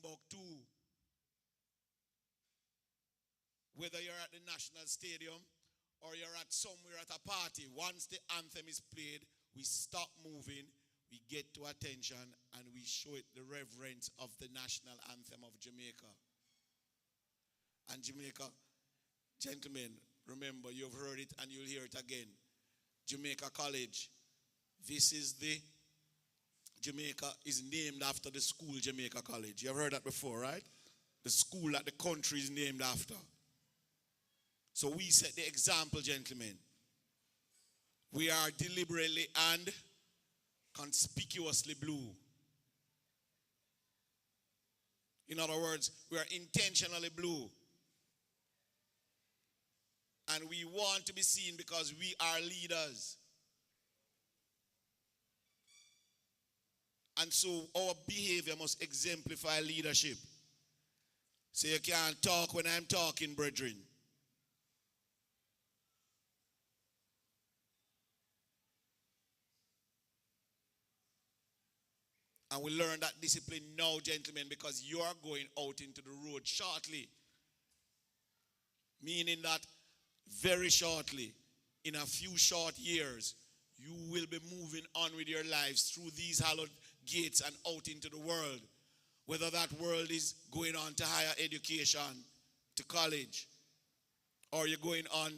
Timbuktu. Whether you're at the National Stadium or you're at somewhere at a party, once the anthem is played, we stop moving, we get to attention, and we show it the reverence of the national anthem of Jamaica. And Jamaica, gentlemen, remember, you've heard it and you'll hear it again. Jamaica College. This is Jamaica is named after the school Jamaica College. You've heard that before, right? The school that the country is named after. So we set the example, gentlemen. We are deliberately and conspicuously blue. In other words, we are intentionally blue. And we want to be seen because we are leaders. And so our behavior must exemplify leadership. So you can't talk when I'm talking, brethren. And we learn that discipline now, gentlemen, because you are going out into the road shortly. Meaning that very shortly, in a few short years, you will be moving on with your lives through these hallowed gates and out into the world. Whether that world is going on to higher education, to college, or you're going on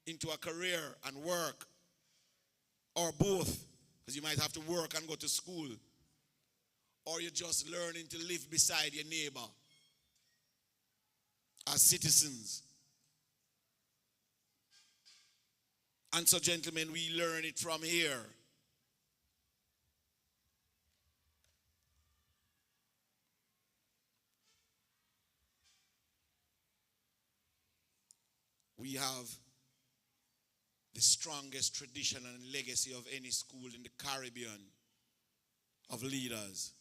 into a career and work, or both, because you might have to work and go to school, or you're just learning to live beside your neighbor as citizens. And so, gentlemen, we learn it from here. We have the strongest tradition and legacy of any school in the Caribbean of leaders.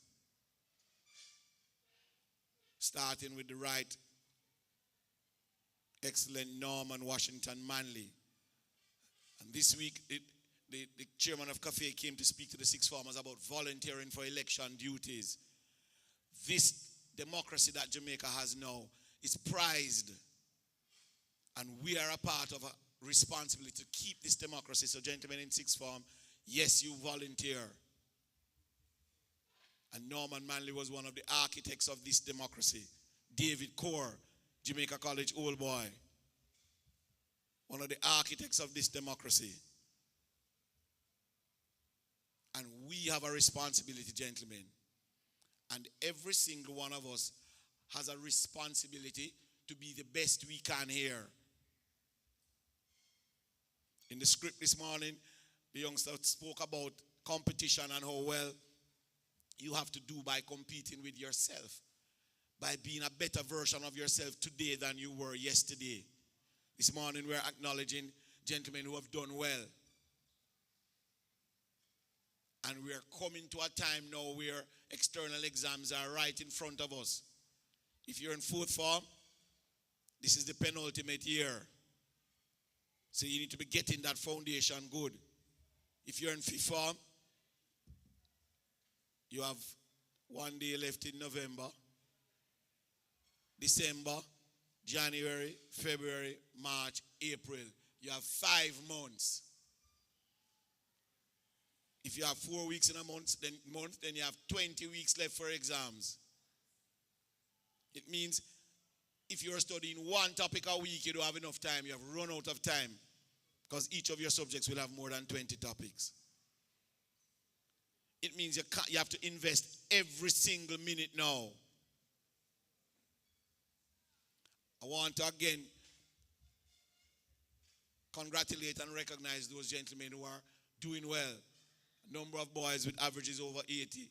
Starting with the right excellent Norman Washington Manley. And this week, the chairman of CAFE came to speak to the sixth formers about volunteering for election duties. This democracy that Jamaica has now is prized. And we are a part of a responsibility to keep this democracy. So, gentlemen in sixth form, yes, you volunteer. And Norman Manley was one of the architects of this democracy. David Core, Jamaica College old boy, one of the architects of this democracy. And we have a responsibility, gentlemen. And every single one of us has a responsibility to be the best we can here. In the script this morning, the youngster spoke about competition and how well you have to do by competing with yourself, by being a better version of yourself today than you were yesterday. This morning we're acknowledging gentlemen who have done well. And we're coming to a time now where external exams are right in front of us. If you're in fourth form, this is the penultimate year. So you need to be getting that foundation good. If you're in fifth form, you have 1 day left in November, December, January, February, March, April. You have 5 months. If you have 4 weeks in a month, then you have 20 weeks left for exams. It means if you're studying one topic a week, you don't have enough time. You have run out of time because each of your subjects will have more than 20 topics. It means you have to invest every single minute now. I want to again congratulate and recognize those gentlemen who are doing well. A number of boys with averages over 80.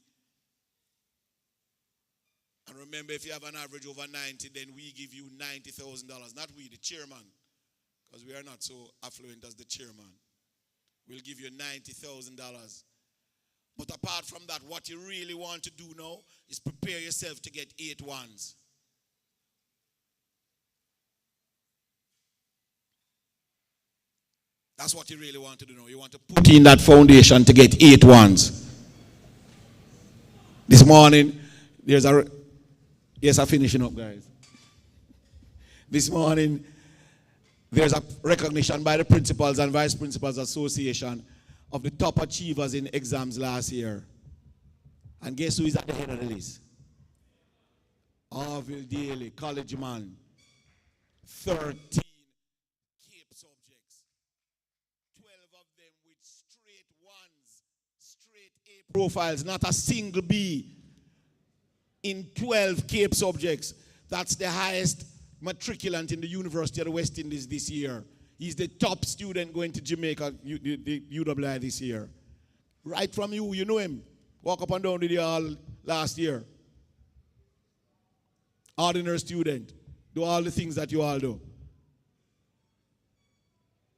And remember, if you have an average over 90, then we give you $90,000. Not we, the chairman, because we are not so affluent as the chairman. We'll give you $90,000. But apart from that, what you really want to do now is prepare yourself to get 8 ones. That's what you really want to do now. You want to put in that foundation to get 8 ones. This morning, there's a Yes, I'm finishing up, guys. This morning, there's a recognition by the Principals and Vice Principals Association of the top achievers in exams last year. And guess who is at the head of the list? Orville Daly, college man. 13 CAPE subjects. 12 of them with straight ones, straight A profiles, not a single B in 12 CAPE subjects. That's the highest matriculant in the University of the West Indies this year. He's the top student going to Jamaica, the UWI this year. Right from you know him. Walk up and down with you all last year. Ordinary student. Do all the things that you all do.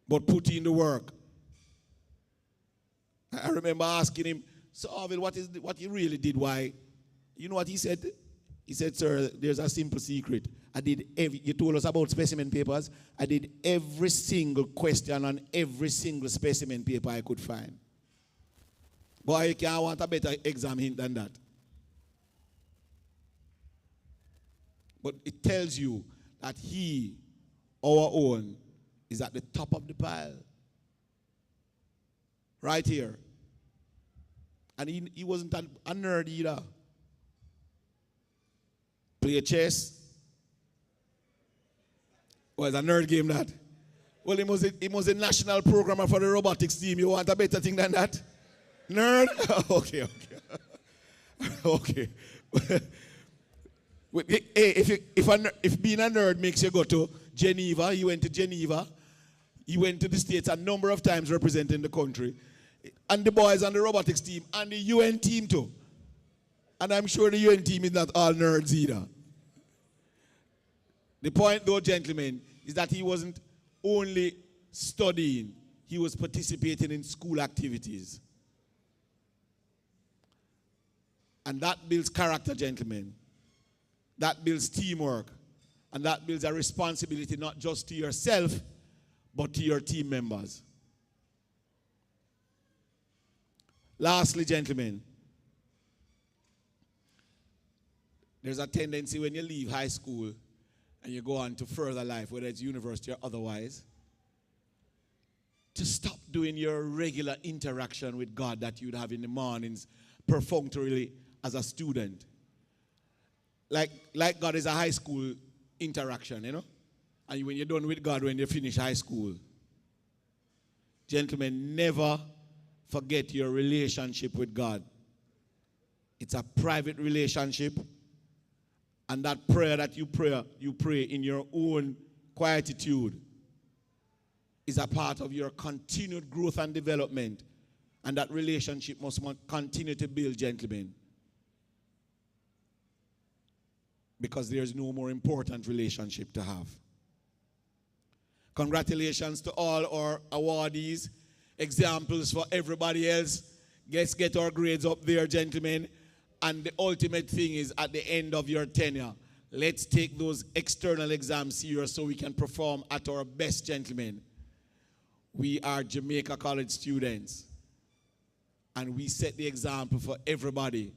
But put in the work. I remember asking him, so Orville, what you really did? Why? You know what he said? He said, sir, there's a simple secret. You told us about specimen papers. I did every single question on every single specimen paper I could find. Boy, you can't want a better exam hint than that. But it tells you that he, our own, is at the top of the pile. Right here. And he wasn't a nerd either. Play chess. Was a nerd game that? Well, he was a national programmer for the robotics team. You want a better thing than that? Nerd? Okay. Okay. Hey, if being a nerd makes you go to Geneva, you went to Geneva. You went to the States a number of times representing the country. And the boys on the robotics team and the UN team too. And I'm sure the UN team is not all nerds either. The point though, gentlemen, is that he wasn't only studying, he was participating in school activities. And that builds character, gentlemen. That builds teamwork. And that builds a responsibility not just to yourself, but to your team members. Lastly, gentlemen, there's a tendency when you leave high school and you go on to further life, whether it's university or otherwise, to stop doing your regular interaction with God that you'd have in the mornings perfunctorily as a student. Like God is a high school interaction, you know? And when you're done with God, when you finish high school. Gentlemen, never forget your relationship with God. It's a private relationship. And that prayer that you pray in your own quietude is a part of your continued growth and development. And that relationship must continue to build, gentlemen. Because there's no more important relationship to have. Congratulations to all our awardees. Examples for everybody else. Let's get our grades up there, gentlemen. And the ultimate thing is at the end of your tenure, let's take those external exams serious so we can perform at our best, gentlemen. We are Jamaica College students. And we set the example for everybody.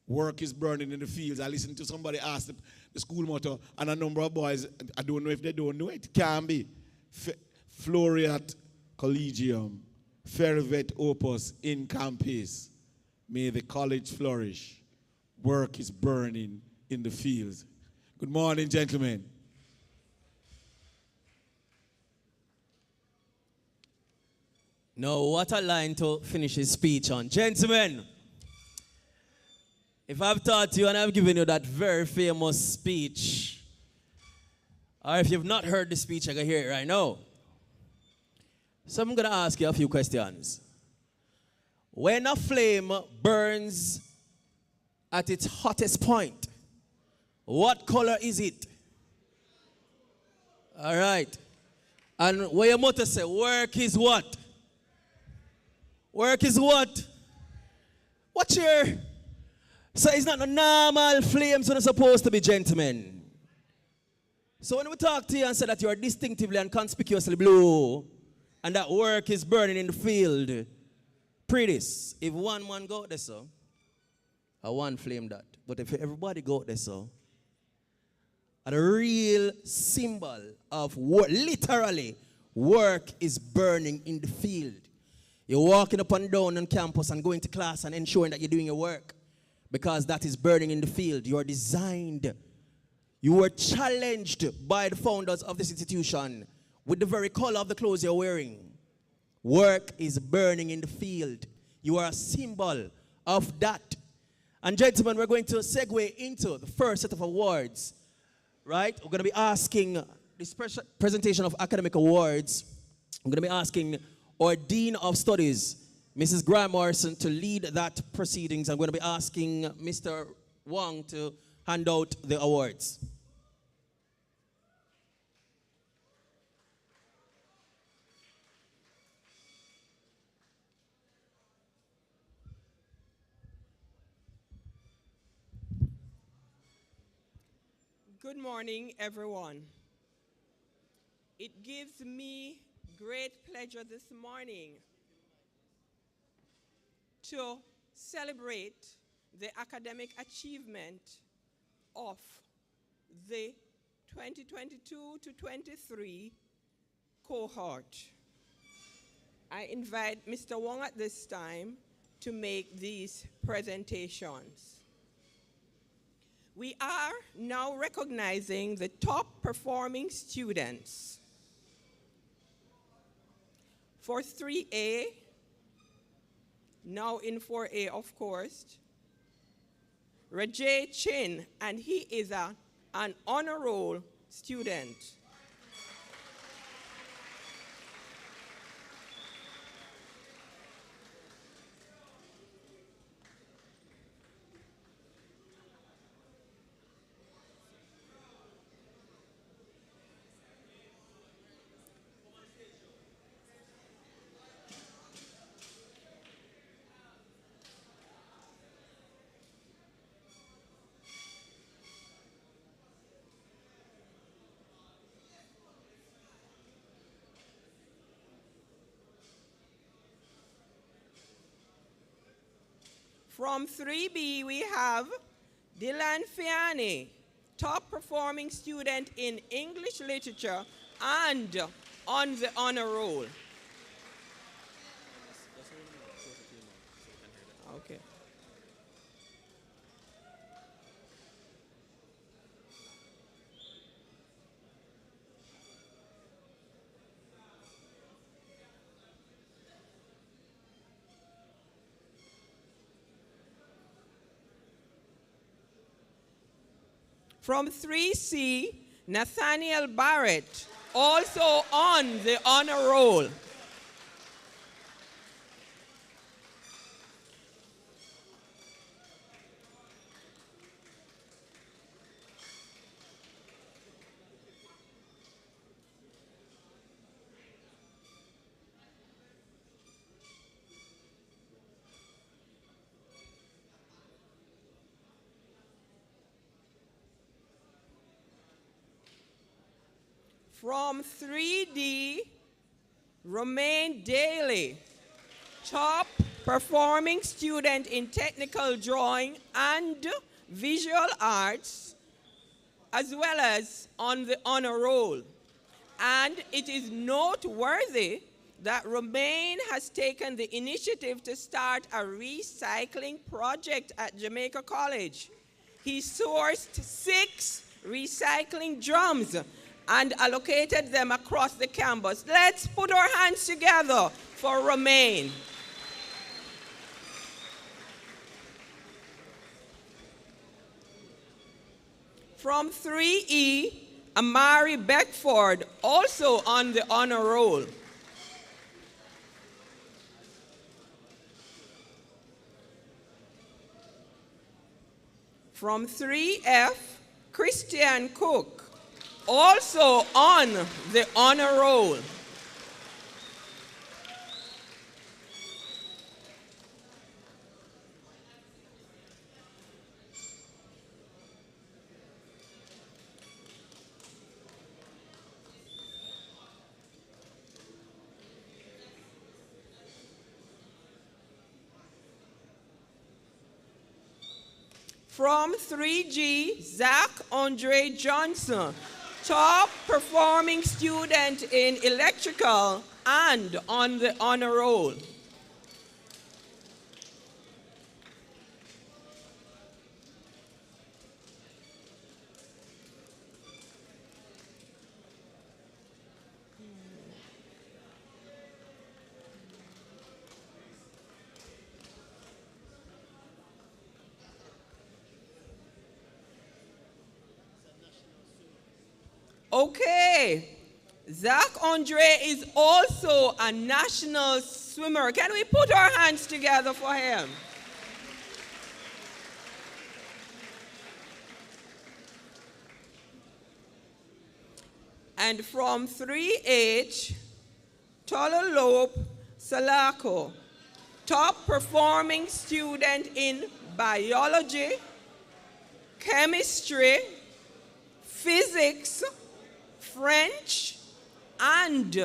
Work is burning in the fields. I listened to somebody ask the school motto, and a number of boys, I don't know if they don't know it, can be. Floreat Collegium, fervet opus in campis. May the college flourish. Work is burning in the fields. Good morning, gentlemen. Now, what a line to finish his speech on. Gentlemen, if I've taught you and I've given you that very famous speech, or if you've not heard the speech, I can hear it right now. So I'm going to ask you a few questions. When a flame burns at its hottest point, what color is it? All right. And what your motto say, work is what? Work is what? What's your... So it's not a normal flames when it's supposed to be, gentlemen. So when we talk to you and say that you are distinctively and conspicuously blue, and that work is burning in the field, pray this. If one man go there, so, I want flame that. But if everybody go out there, so, a real symbol of work, literally, work is burning in the field. You're walking up and down on campus and going to class and ensuring that you're doing your work because that is burning in the field. You are designed. You were challenged by the founders of this institution with the very color of the clothes you're wearing. Work is burning in the field. You are a symbol of that. And gentlemen, we're going to segue into the first set of awards. Right? We're going to be asking this presentation of academic awards. I'm going to be asking our Dean of Studies, Mrs. Graham Morrison, to lead that proceedings. I'm going to be asking Mr. Wong to hand out the awards. Good morning, everyone. It gives me great pleasure this morning to celebrate the academic achievement of the 2022 to 23 cohort. I invite Mr. Wong at this time to make these presentations. We are now recognizing the top performing students. For 3A, now in 4A, of course, Rajay Chin, and he is an honor roll student. From 3B, we have Dylan Fiani, top performing student in English literature and on the honor roll. Okay. From 3C, Nathaniel Barrett, also on the honor roll. From 3D, Romaine Daly, top performing student in technical drawing and visual arts, as well as on the honor roll. And it is noteworthy that Romaine has taken the initiative to start a recycling project at Jamaica College. He sourced 6 recycling drums and allocated them across the campus. Let's put our hands together for Romaine. From 3E, Amari Beckford, also on the honor roll. From 3F, Christian Cook, also on the honor roll. From 3G, Zach Andre Johnson, top performing student in electrical and on the honor roll. Okay, Zach Andre is also a national swimmer. Can we put our hands together for him? And from 3H, Tololope Salako, top performing student in biology, chemistry, physics, French, and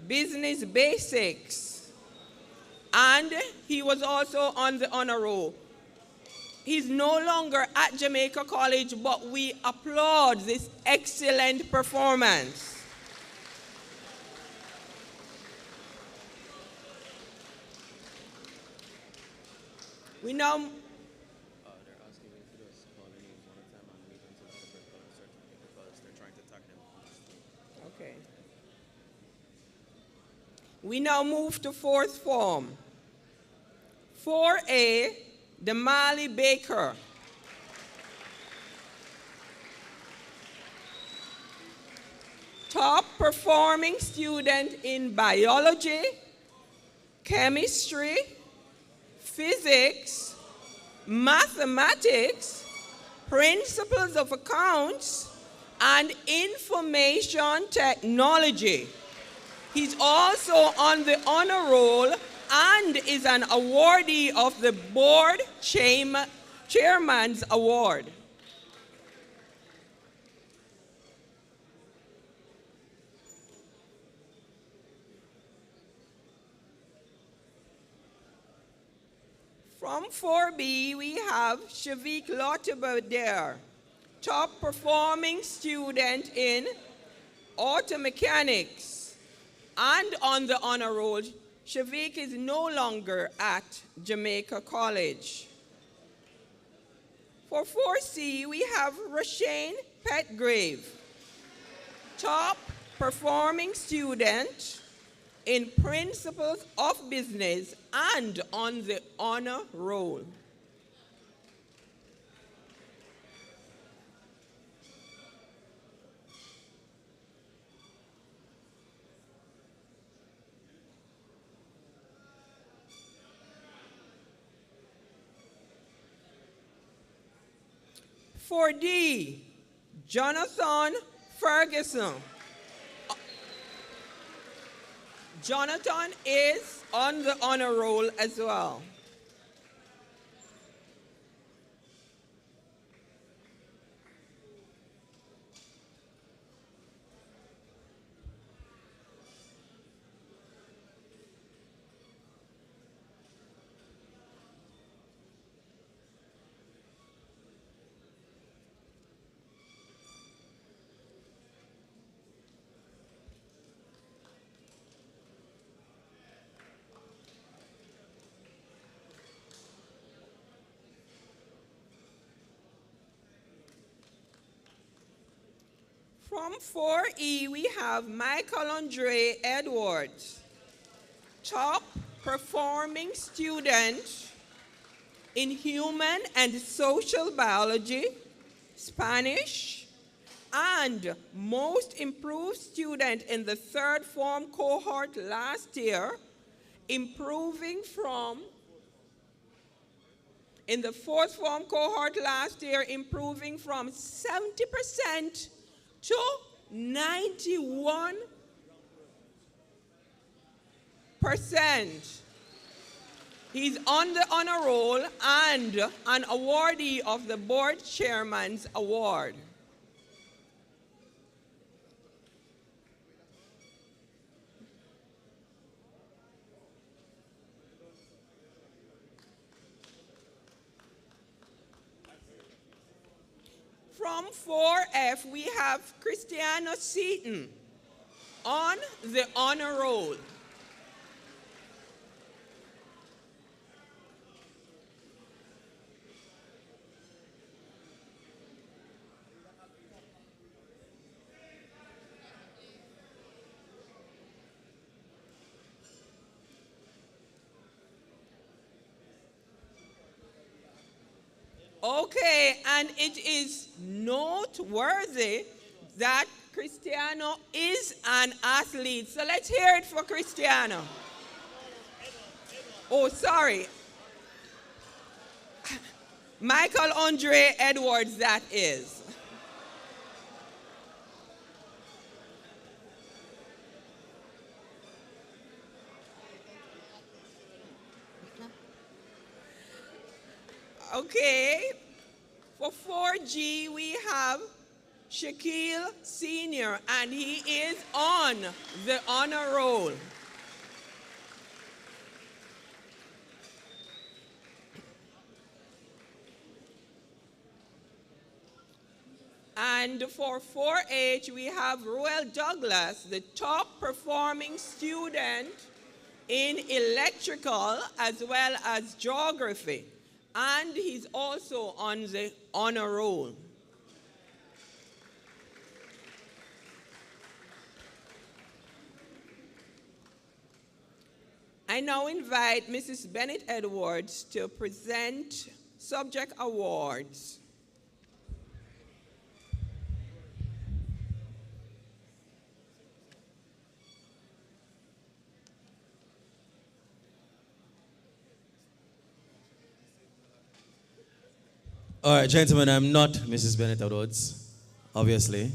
business basics. And he was also on the honor roll. He's no longer at Jamaica College, but we applaud this excellent performance. We now They're asking me to just call the names one at a time and wait until the first color certificate because they're trying to tag them. Okay. We now move to fourth form. 4A, Damali Baker. Top performing student in biology, chemistry, physics, mathematics, principles of accounts, and information technology. He's also on the honor roll and is an awardee of the Board Chairman's Award. From 4B, we have Shavik Lotabader, top performing student in auto mechanics. And on the honor roll, Shavik is no longer at Jamaica College. For 4C, we have Rashane Petgrave, top performing student in principles of business and on the honor roll. For D, Jonathan Ferguson. Jonathan is on the honor roll as well. From 4E, we have Michael Andre Edwards, top performing student in human and social biology, Spanish, and most improved student in the third form cohort last year, improving from in the fourth form cohort last year, improving from 70% to 91%. He's on the honor roll and an awardee of the Board Chairman's Award. From 4F, we have Christiana Seaton on the honor roll. Okay, and it is noteworthy that Cristiano is an athlete. So let's hear it for Cristiano. Oh, sorry. Michael Andre Edwards, that is. Okay, for 4G we have Shaquille Sr. and he is on the honor roll. And for 4H we have Ruel Douglas, the top performing student in electrical as well as geography. And he's also on the honor roll. I now invite Mrs. Bennett Edwards to present subject awards. All right, gentlemen, I'm not Mrs. Bennett Edwards, obviously.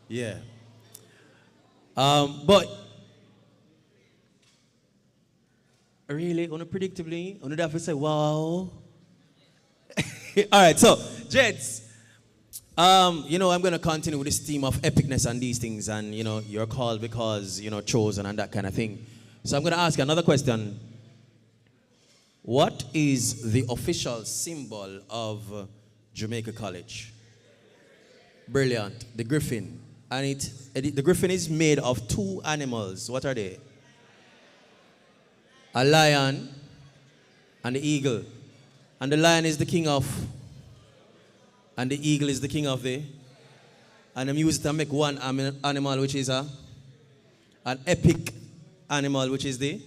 Yeah. But really, unpredictably, you have to say, wow. All right, so, gents, I'm going to continue with this theme of epicness and these things, and, you're called because, chosen and that kind of thing. So I'm going to ask you another question. What is the official symbol of Jamaica College? Brilliant. The griffin. And the griffin is made of two animals. What are they? A lion and the eagle. And the lion is the king of, and the eagle is the king of the, and I'm used to make one animal which is an epic animal which is the.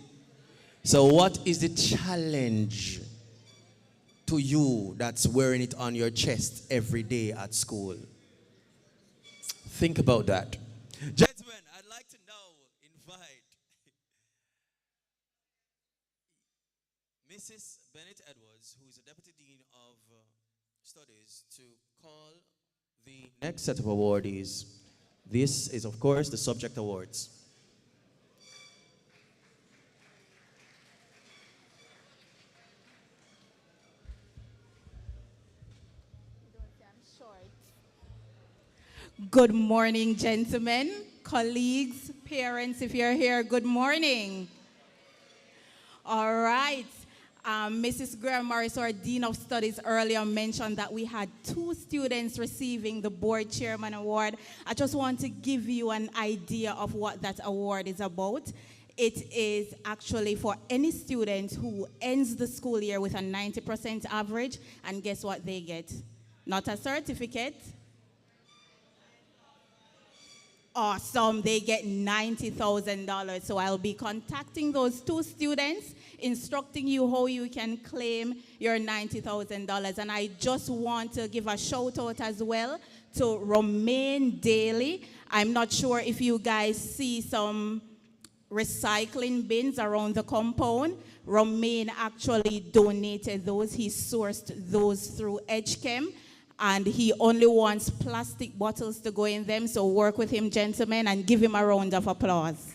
So what is the challenge to you that's wearing it on your chest every day at school? Think about that. Gentlemen, I'd like to now invite Mrs. Bennett Edwards, who is the Deputy Dean of Studies, to call the next set of awardees. This is, of course, the subject awards. Good morning, gentlemen, colleagues, parents, if you're here, good morning. All right. Mrs. Graham Morris, our Dean of Studies, earlier mentioned that we had 2 students receiving the Board Chairman Award. I just want to give you an idea of what that award is about. It is actually for any student who ends the school year with a 90% average, and guess what they get? Not a certificate. Awesome, they get $90,000. So I'll be contacting those 2 students, instructing you how you can claim your $90,000. And I just want to give a shout out as well to Romaine Daly. I'm not sure if you guys see some recycling bins around the compound. Romaine actually donated those. He sourced those through EdgeChem. And he only wants plastic bottles to go in them, so work with him, gentlemen, and give him a round of applause.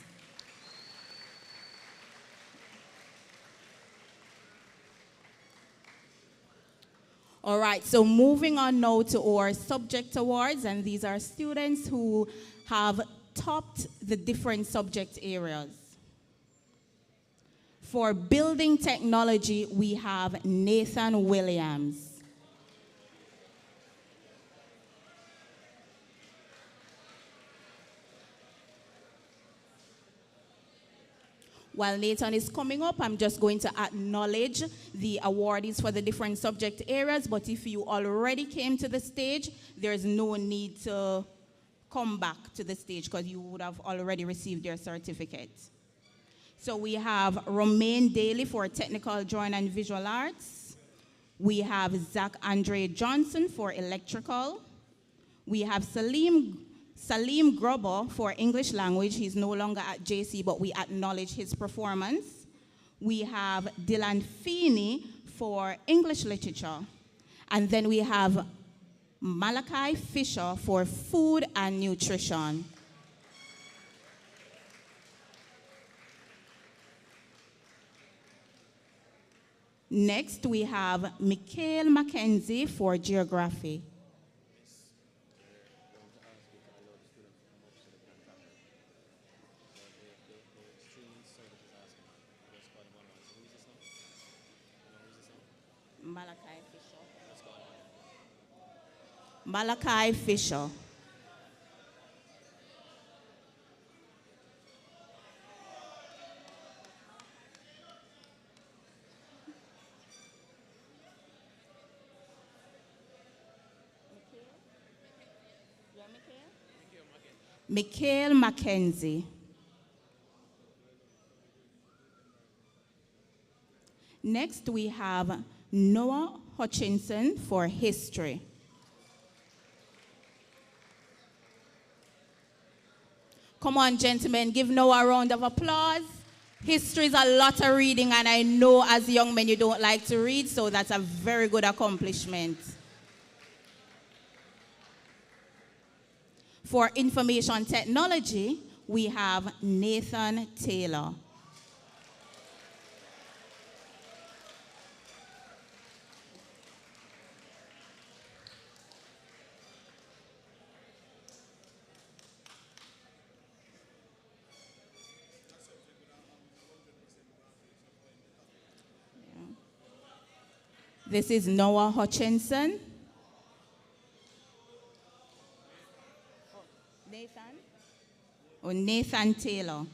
All right, so moving on now to our subject awards, and these are students who have topped the different subject areas. For building technology, we have Nathan Williams. While Nathan is coming up, I'm just going to acknowledge the awardees for the different subject areas, but if you already came to the stage, there's no need to come back to the stage because you would have already received your certificate. So we have Romaine Daly for Technical Drawing and Visual Arts. We have Zach Andre Johnson for Electrical. We have Salim Grubber for English Language. He's no longer at JC, but we acknowledge his performance. We have Dylan Feeney for English Literature. And then we have Malachi Fisher for Food and Nutrition. Next, we have Mikhail Mackenzie for Geography. Malachi Fisher. Mikhail Mackenzie. Next, we have Noah Hutchinson for History. Come on, gentlemen, give Noah a round of applause. History is a lot of reading, and I know as young men you don't like to read, so that's a very good accomplishment. For Information Technology, we have Nathan Taylor. This is Noah Hutchinson. Nathan Taylor.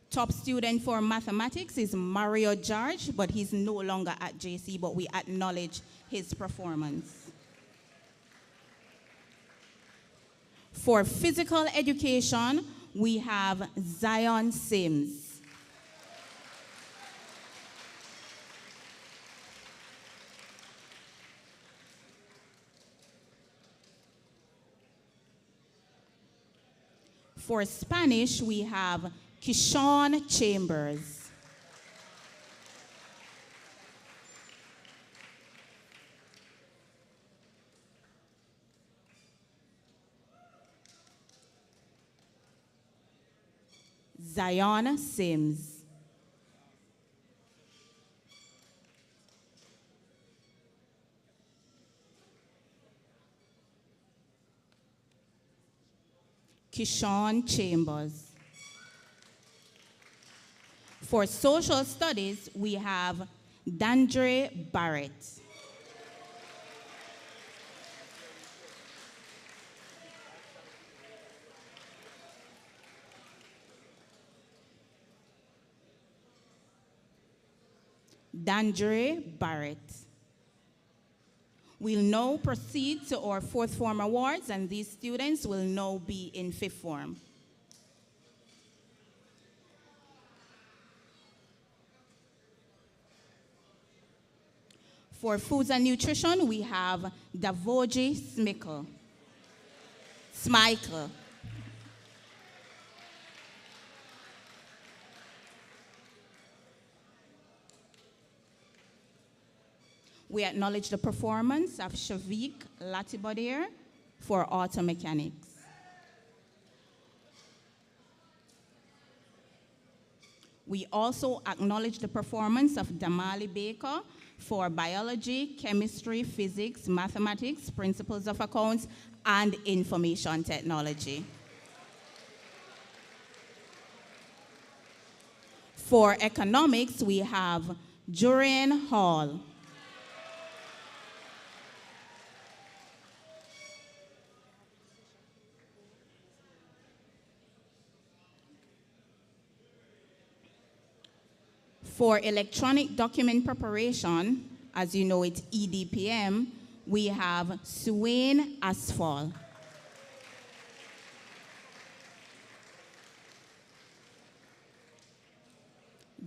Top student for mathematics is Mario George, but he's no longer at JC, but we acknowledge his performance. For physical education, we have Zion Sims. For Spanish, we have Kishon Chambers. Zion Sims. Kishon Chambers. For social studies, we have Dandre Barrett. Dandre Barrett. We'll now proceed to our fourth form awards, and these students will now be in fifth form. For foods and nutrition, we have Davoji Smikel. Smikel. We acknowledge the performance of Shavik Latibodier for auto mechanics. We also acknowledge the performance of Damali Baker for biology, chemistry, physics, mathematics, principles of accounts, and information technology. For economics, we have Jurian Hall. For electronic document preparation, as you know, it's EDPM, we have Swain Asphalt.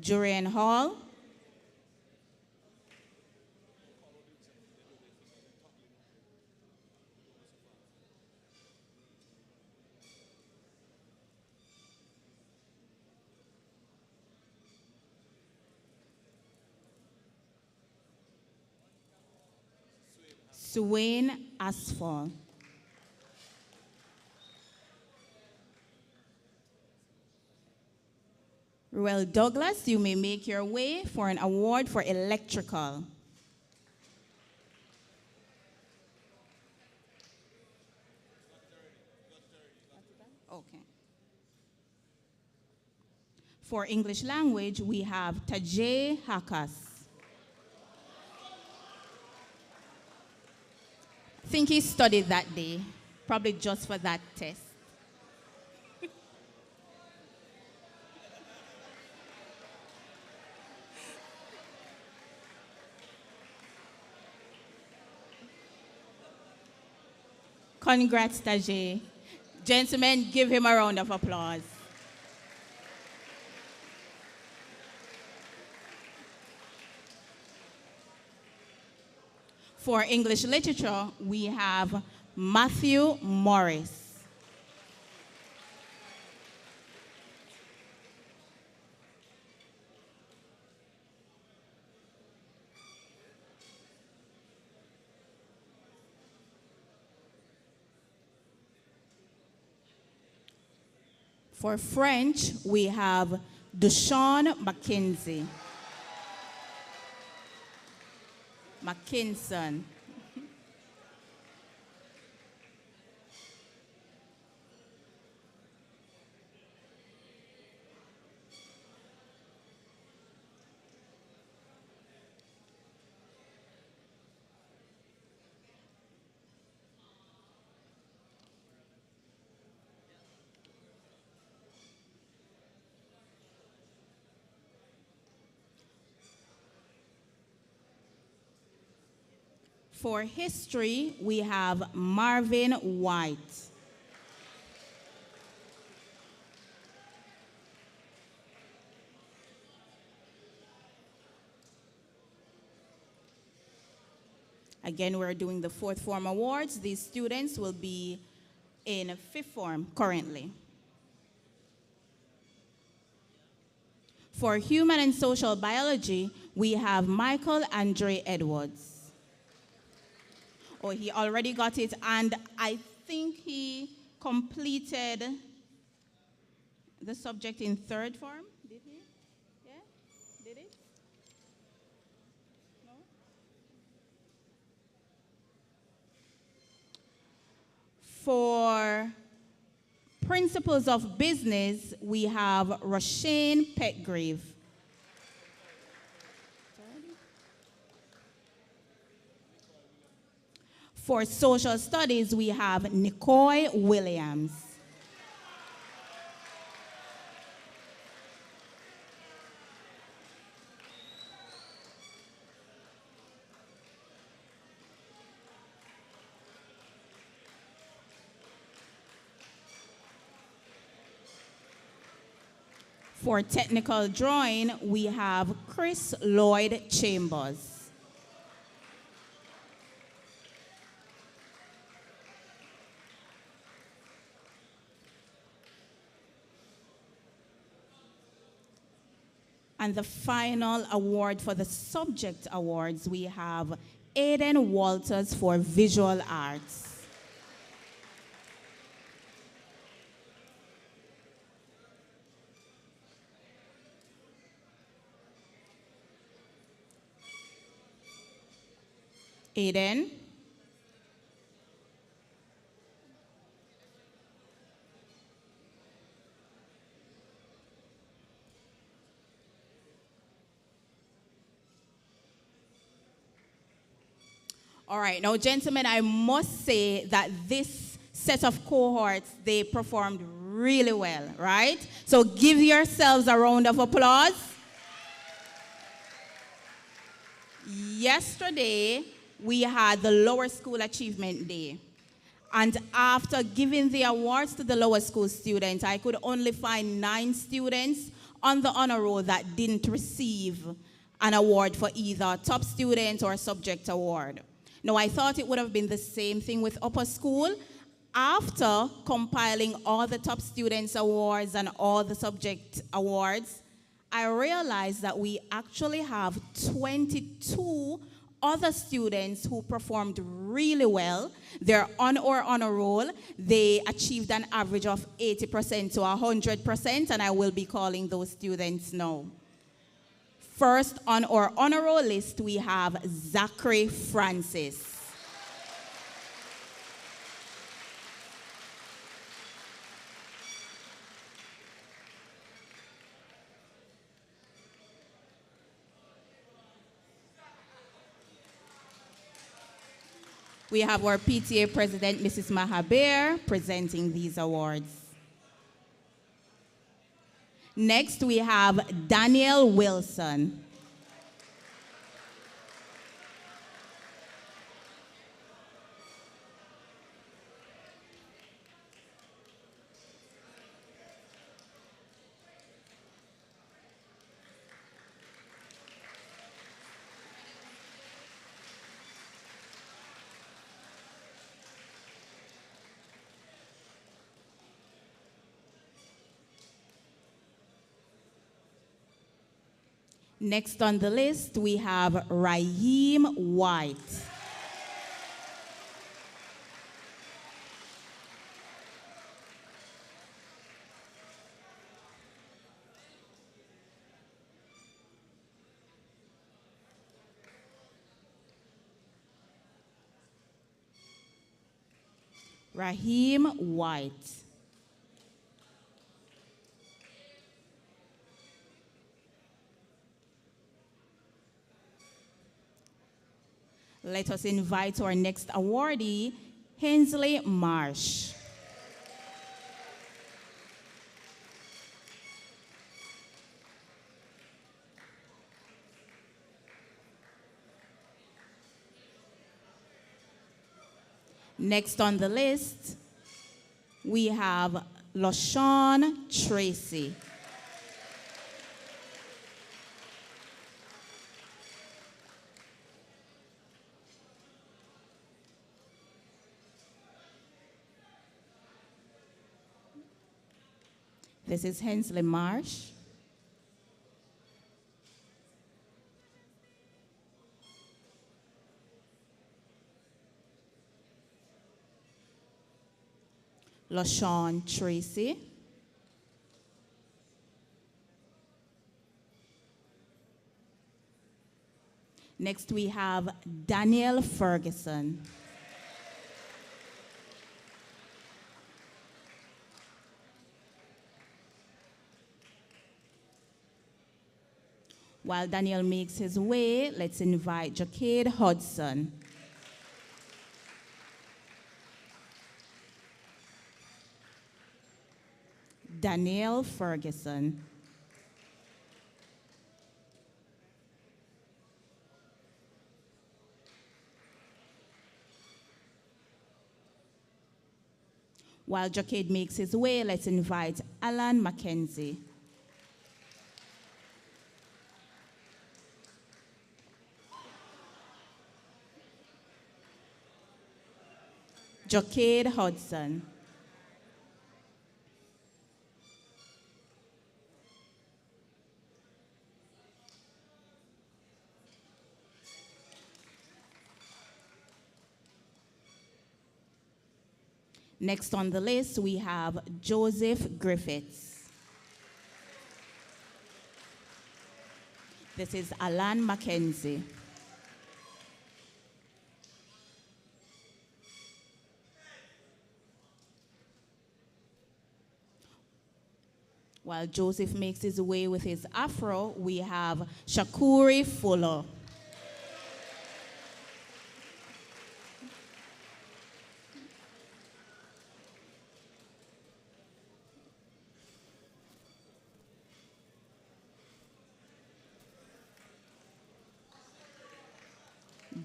Jurian Hall. Swain Asphalt. Ruel Douglas, you may make your way for an award for electrical. Okay. For English language, we have Tajay Hakas. I think he studied that day, probably just for that test. Congrats, Tajay. Gentlemen, give him a round of applause. For English literature, we have Matthew Morris. For French, we have Deshaun McKinsey. McKinson. For history, we have Marvin White. Again, we're doing the fourth form awards. These students will be in fifth form currently. For human and social biology, we have Michael Andre Edwards. Oh, he already got it, and I think he completed the subject in third form. Did he? Yeah? Did it? No? For principles of business, we have Roshane Petgrave. For social studies, we have Nicoy Williams. For technical drawing, we have Chris Lloyd Chambers. And the final award for the subject awards, we have Aiden Walters for visual arts. Aiden. All right, now, gentlemen, I must say that this set of cohorts, they performed really well, right? So give yourselves a round of applause. Yesterday, we had the Lower School Achievement Day. And after giving the awards to the lower school students, I could only find 9 students on the honor roll that didn't receive an award for either top student or subject award. Now, I thought it would have been the same thing with upper school. After compiling all the top students awards and all the subject awards, I realized that we actually have 22 other students who performed really well. They're on our honor roll. They achieved an average of 80% to 100%, and I will be calling those students now. First on our honor roll list, we have Zachary Francis. We have our PTA President, Mrs. Mahaber, presenting these awards. Next, we have Daniel Wilson. Next on the list, we have Raheem White. Raheem White. Let us invite our next awardee, Hensley Marsh. Next on the list, we have LaShawn Tracy. This is Hensley Marsh. LaShawn Tracy. Next we have Daniel Ferguson. While Daniel makes his way, let's invite Jacade Hudson. Daniel Ferguson. While Jacade makes his way, let's invite Alan Mackenzie. Jacade Hudson. Next on the list, we have Joseph Griffiths. This is Alan Mackenzie. While Joseph makes his way with his afro, we have Shakuri Fuller.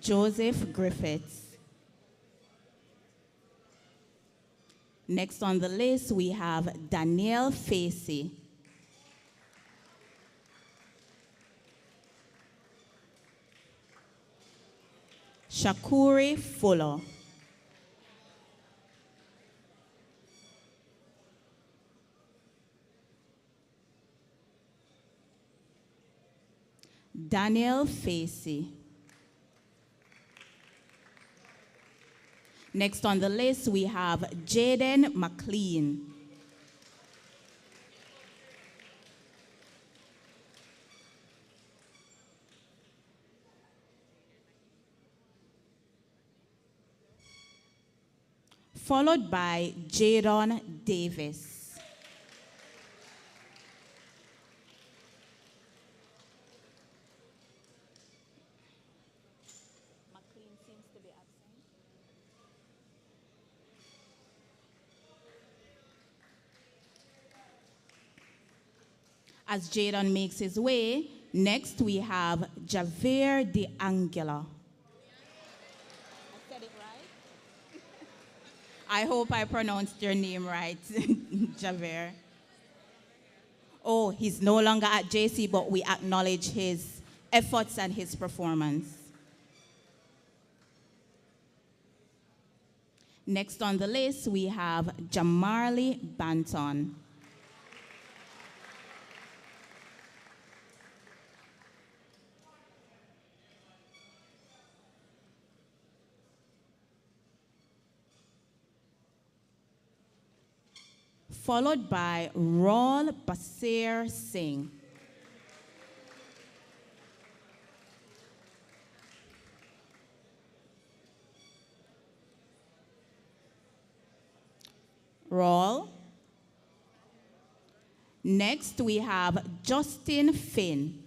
Joseph Griffiths. Next on the list, we have Danielle Facey. Shakuri Fuller. Daniel Facey. Next on the list, we have Jaden McLean. Followed by Jadon Davis. As Jadon makes his way, next we have Javier De Angela. I said it right? I hope I pronounced your name right, Javier. Oh, he's no longer at JC, but we acknowledge his efforts and his performance. Next on the list, we have Jamarli Banton. Followed by Raul Basir Singh. Raul. Next, we have Justin Finn.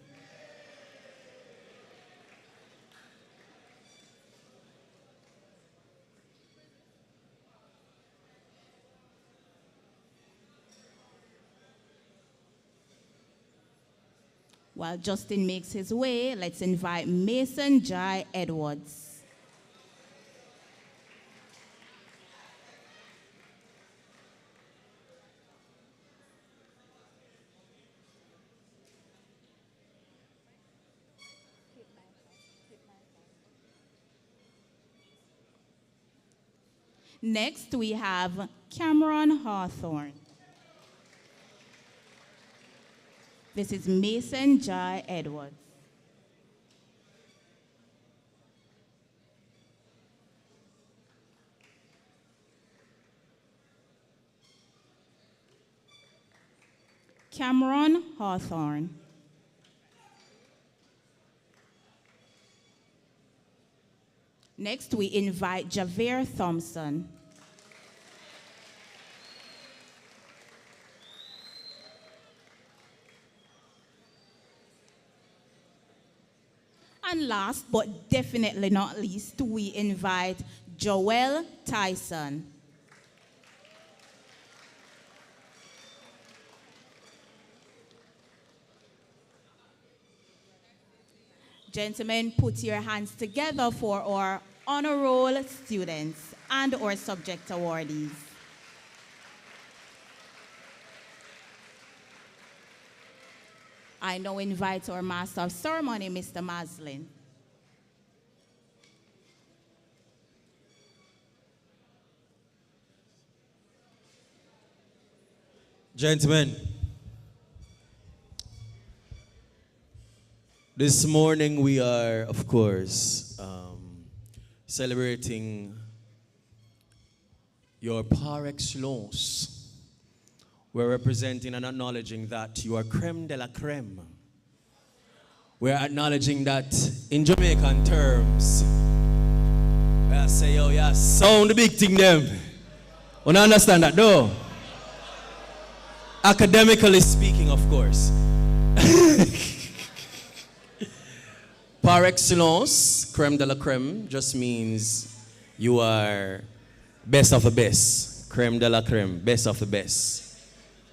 While Justin makes his way, let's invite Mason Jai Edwards. Next, we have Cameron Hawthorne. This is Mason Jai Edwards. Cameron Hawthorne. Next, we invite Javier Thompson. And last, but definitely not least, we invite Joel Tyson. Gentlemen, put your hands together for our honor roll students and our subject awardees. I now invite our Master of Ceremony, Mr. Maslin. Gentlemen, this morning we are, of course, celebrating your par excellence. We're representing and acknowledging that you are creme de la creme. We're acknowledging that in Jamaican terms, I say, yo, yeah, sound the big thing them. Want to understand that, though? Academically speaking, of course. Par excellence, creme de la creme, just means you are best of the best. Creme de la creme, best of the best.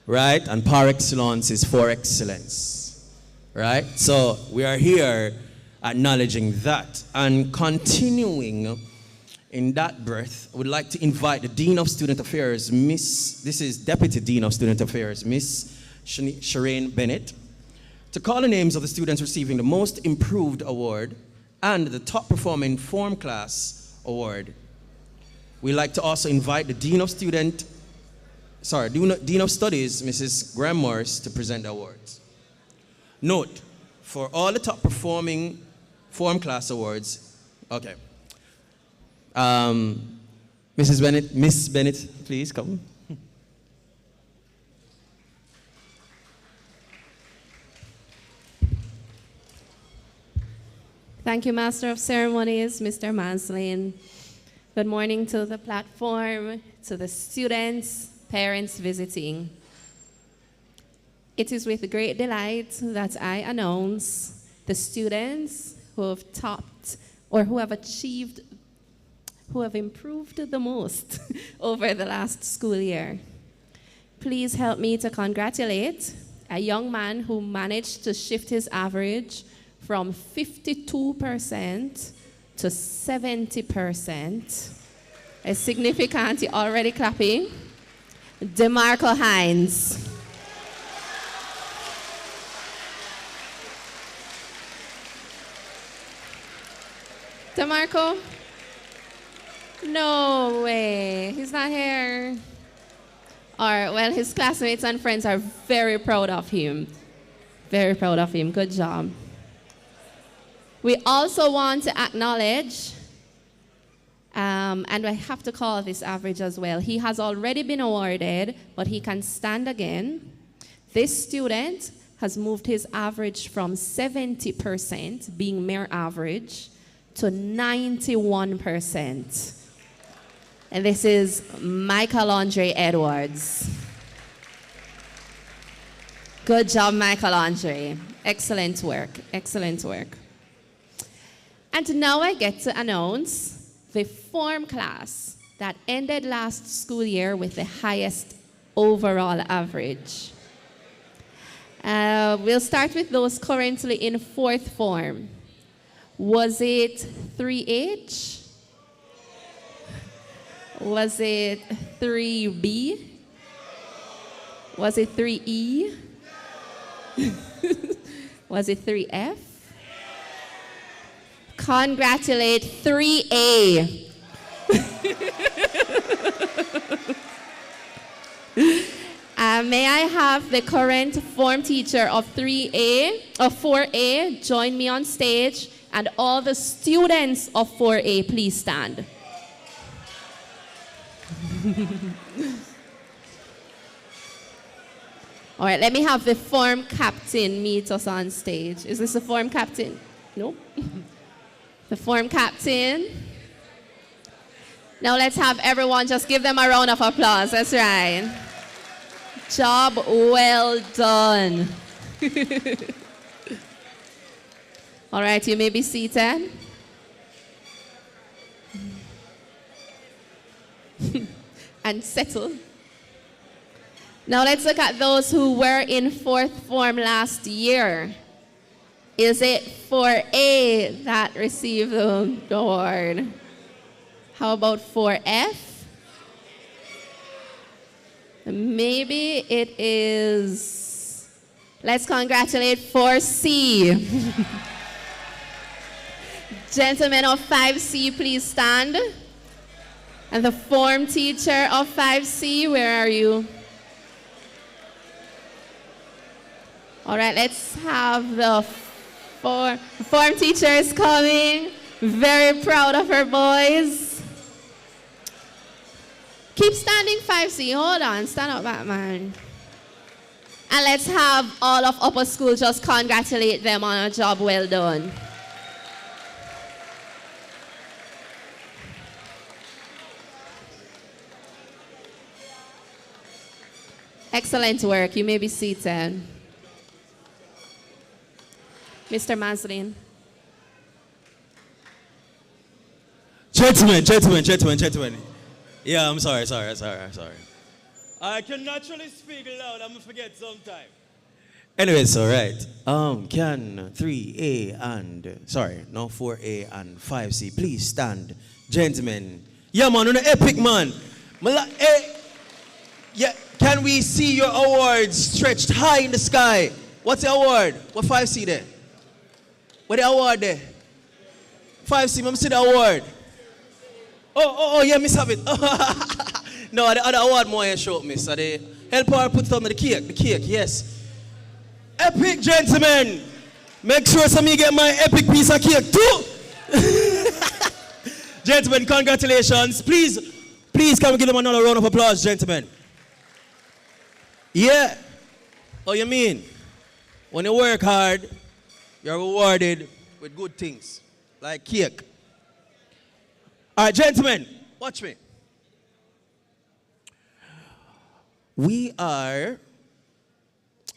Right? And par excellence is for excellence. Right? So we are here acknowledging that. And continuing in that breath, I would like to invite the Dean of Student Affairs, this is Deputy Dean of Student Affairs, Miss Shireen Bennett, to call the names of the students receiving the Most Improved Award and the Top Performing Form Class Award. We'd like to also invite the Dean of Studies, Mrs. Graham Morris, to present the awards. Note, for all the top performing form class awards, okay. Miss Bennett, please come. Thank you, Master of Ceremonies, Mr. Manslin. Good morning to the platform, to the students, parents visiting. It is with great delight that I announce the students who have topped or who have improved the most over the last school year. Please help me to congratulate a young man who managed to shift his average from 52% to 70%. A significant, you're already clapping. DeMarco Hines. DeMarco? No way, he's not here. All right, well, his classmates and friends are very proud of him. Very proud of him, good job. We also want to acknowledge, and I have to call this average as well. He has already been awarded, but he can stand again. This student has moved his average from 70%, being mere average, to 91%. And this is Michael Andre Edwards. Good job, Michael Andre. Excellent work, excellent work. And now I get to announce the form class that ended last school year with the highest overall average. We'll start with those currently in fourth form. Was it 3H? Was it 3B? Was it 3E? Was it 3F? Congratulate 3A. May I have the current form teacher of 3A, of 4A, join me on stage, and all the students of 4A, please stand. All right, let me have the form captain meet us on stage. Is this the form captain? No. The form captain. Now let's have everyone just give them a round of applause. That's right. Job well done. All right, you may be seated. And settle. Now let's look at those who were in fourth form last year. Is it 4A that received the award? How about 4F? Maybe it is. Let's congratulate 4C. Gentlemen of 5C, please stand. And the form teacher of 5C, where are you? All right, let's have the form teacher is coming. Very proud of her boys. Keep standing, 5C. Hold on, stand up, Batman. And let's have all of upper school just congratulate them on a job well done. Excellent work. You may be seated. Mr. Maslin. Gentlemen. Yeah, I'm sorry. I can naturally speak loud. I'm going to forget sometime. Anyways, all right. Can 3A and, sorry, no 4A and 5C please stand, gentlemen? Yeah, man, on the epic, man. Yeah, can we see your awards stretched high in the sky? What's the award? What 5C there? What the award there? 5C, let me see the award. Oh, yeah, miss have it. No, the other award more here show up, miss. So the help her put it on the cake, yes. Epic, gentlemen. Make sure some of you get my epic piece of cake too. Gentlemen, congratulations. Please, can we give them another round of applause, gentlemen? Yeah. Oh, you mean? When you work hard, you're rewarded with good things, like cake. All right, gentlemen, watch me.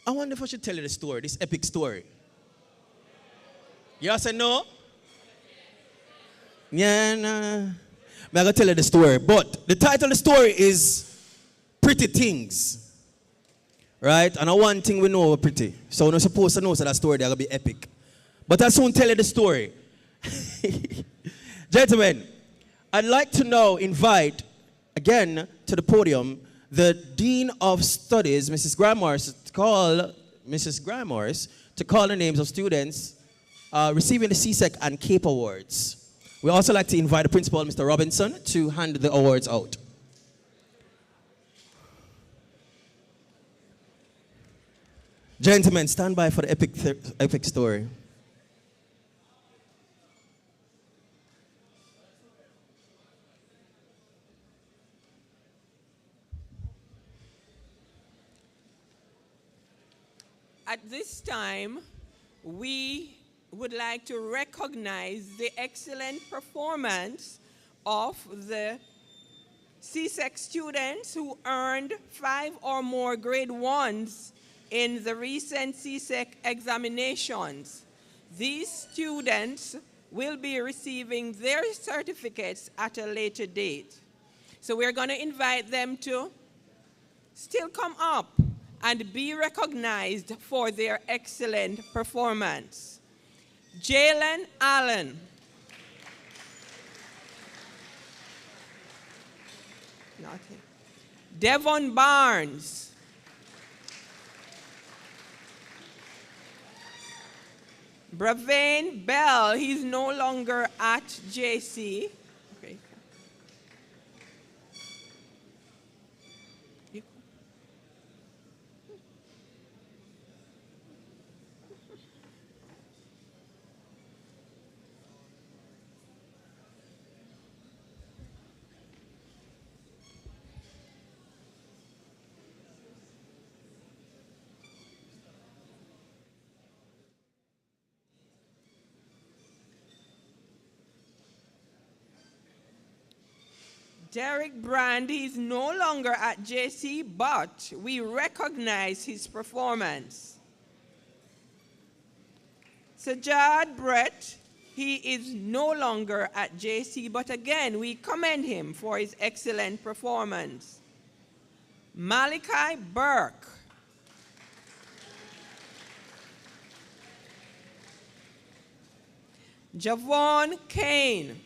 I wonder if I should tell you the story, this epic story. You say no? Yeah, nah. I'm going to tell you the story. But the title of the story is Pretty Things. Right? And one thing we know are pretty. So we're not supposed to know so that story they're going to be epic. But I'll soon tell you the story. Gentlemen, I'd like to now invite, again, to the podium, the Dean of Studies, Mrs. Grammars, to call the names of students receiving the CSEC and CAPE Awards. We also like to invite the principal, Mr. Robinson, to hand the awards out. Gentlemen, stand by for the epic story. At this time, we would like to recognize the excellent performance of the CSEC students who earned 5 or more grade 1s in the recent CSEC examinations. These students will be receiving their certificates at a later date. So we're going to invite them to still come up and be recognized for their excellent performance. Jalen Allen. Not here. Devon Barnes. Bravane Bell, he's no longer at JC. Okay. Derek Brand, he's no longer at JC, but we recognize his performance. Sajad Brett, he is no longer at JC, but again, we commend him for his excellent performance. Malachi Burke. Javon Kane.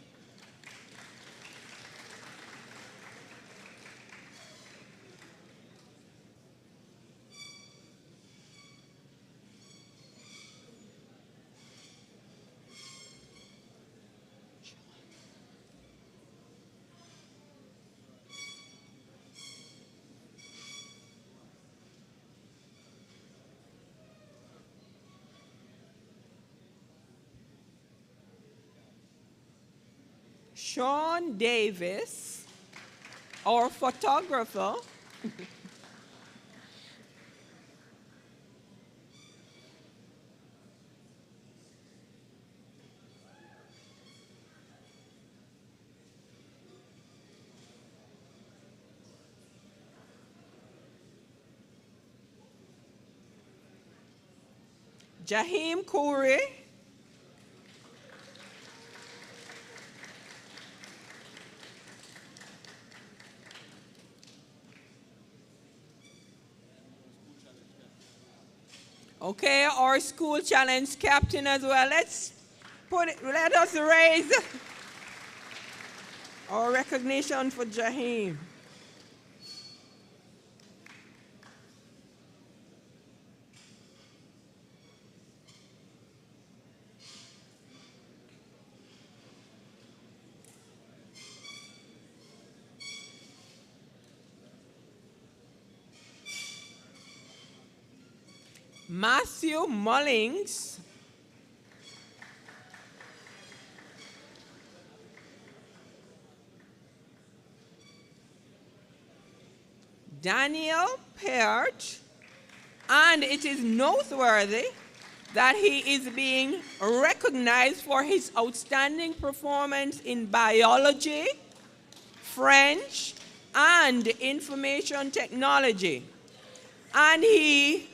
Sean Davis, our photographer. Jaheim Khoury. Okay, our school challenge captain as well. Let us raise our recognition for Jaheem. Matthew Mullings. Daniel Peart. And it is noteworthy that he is being recognized for his outstanding performance in biology, French, and information technology. And he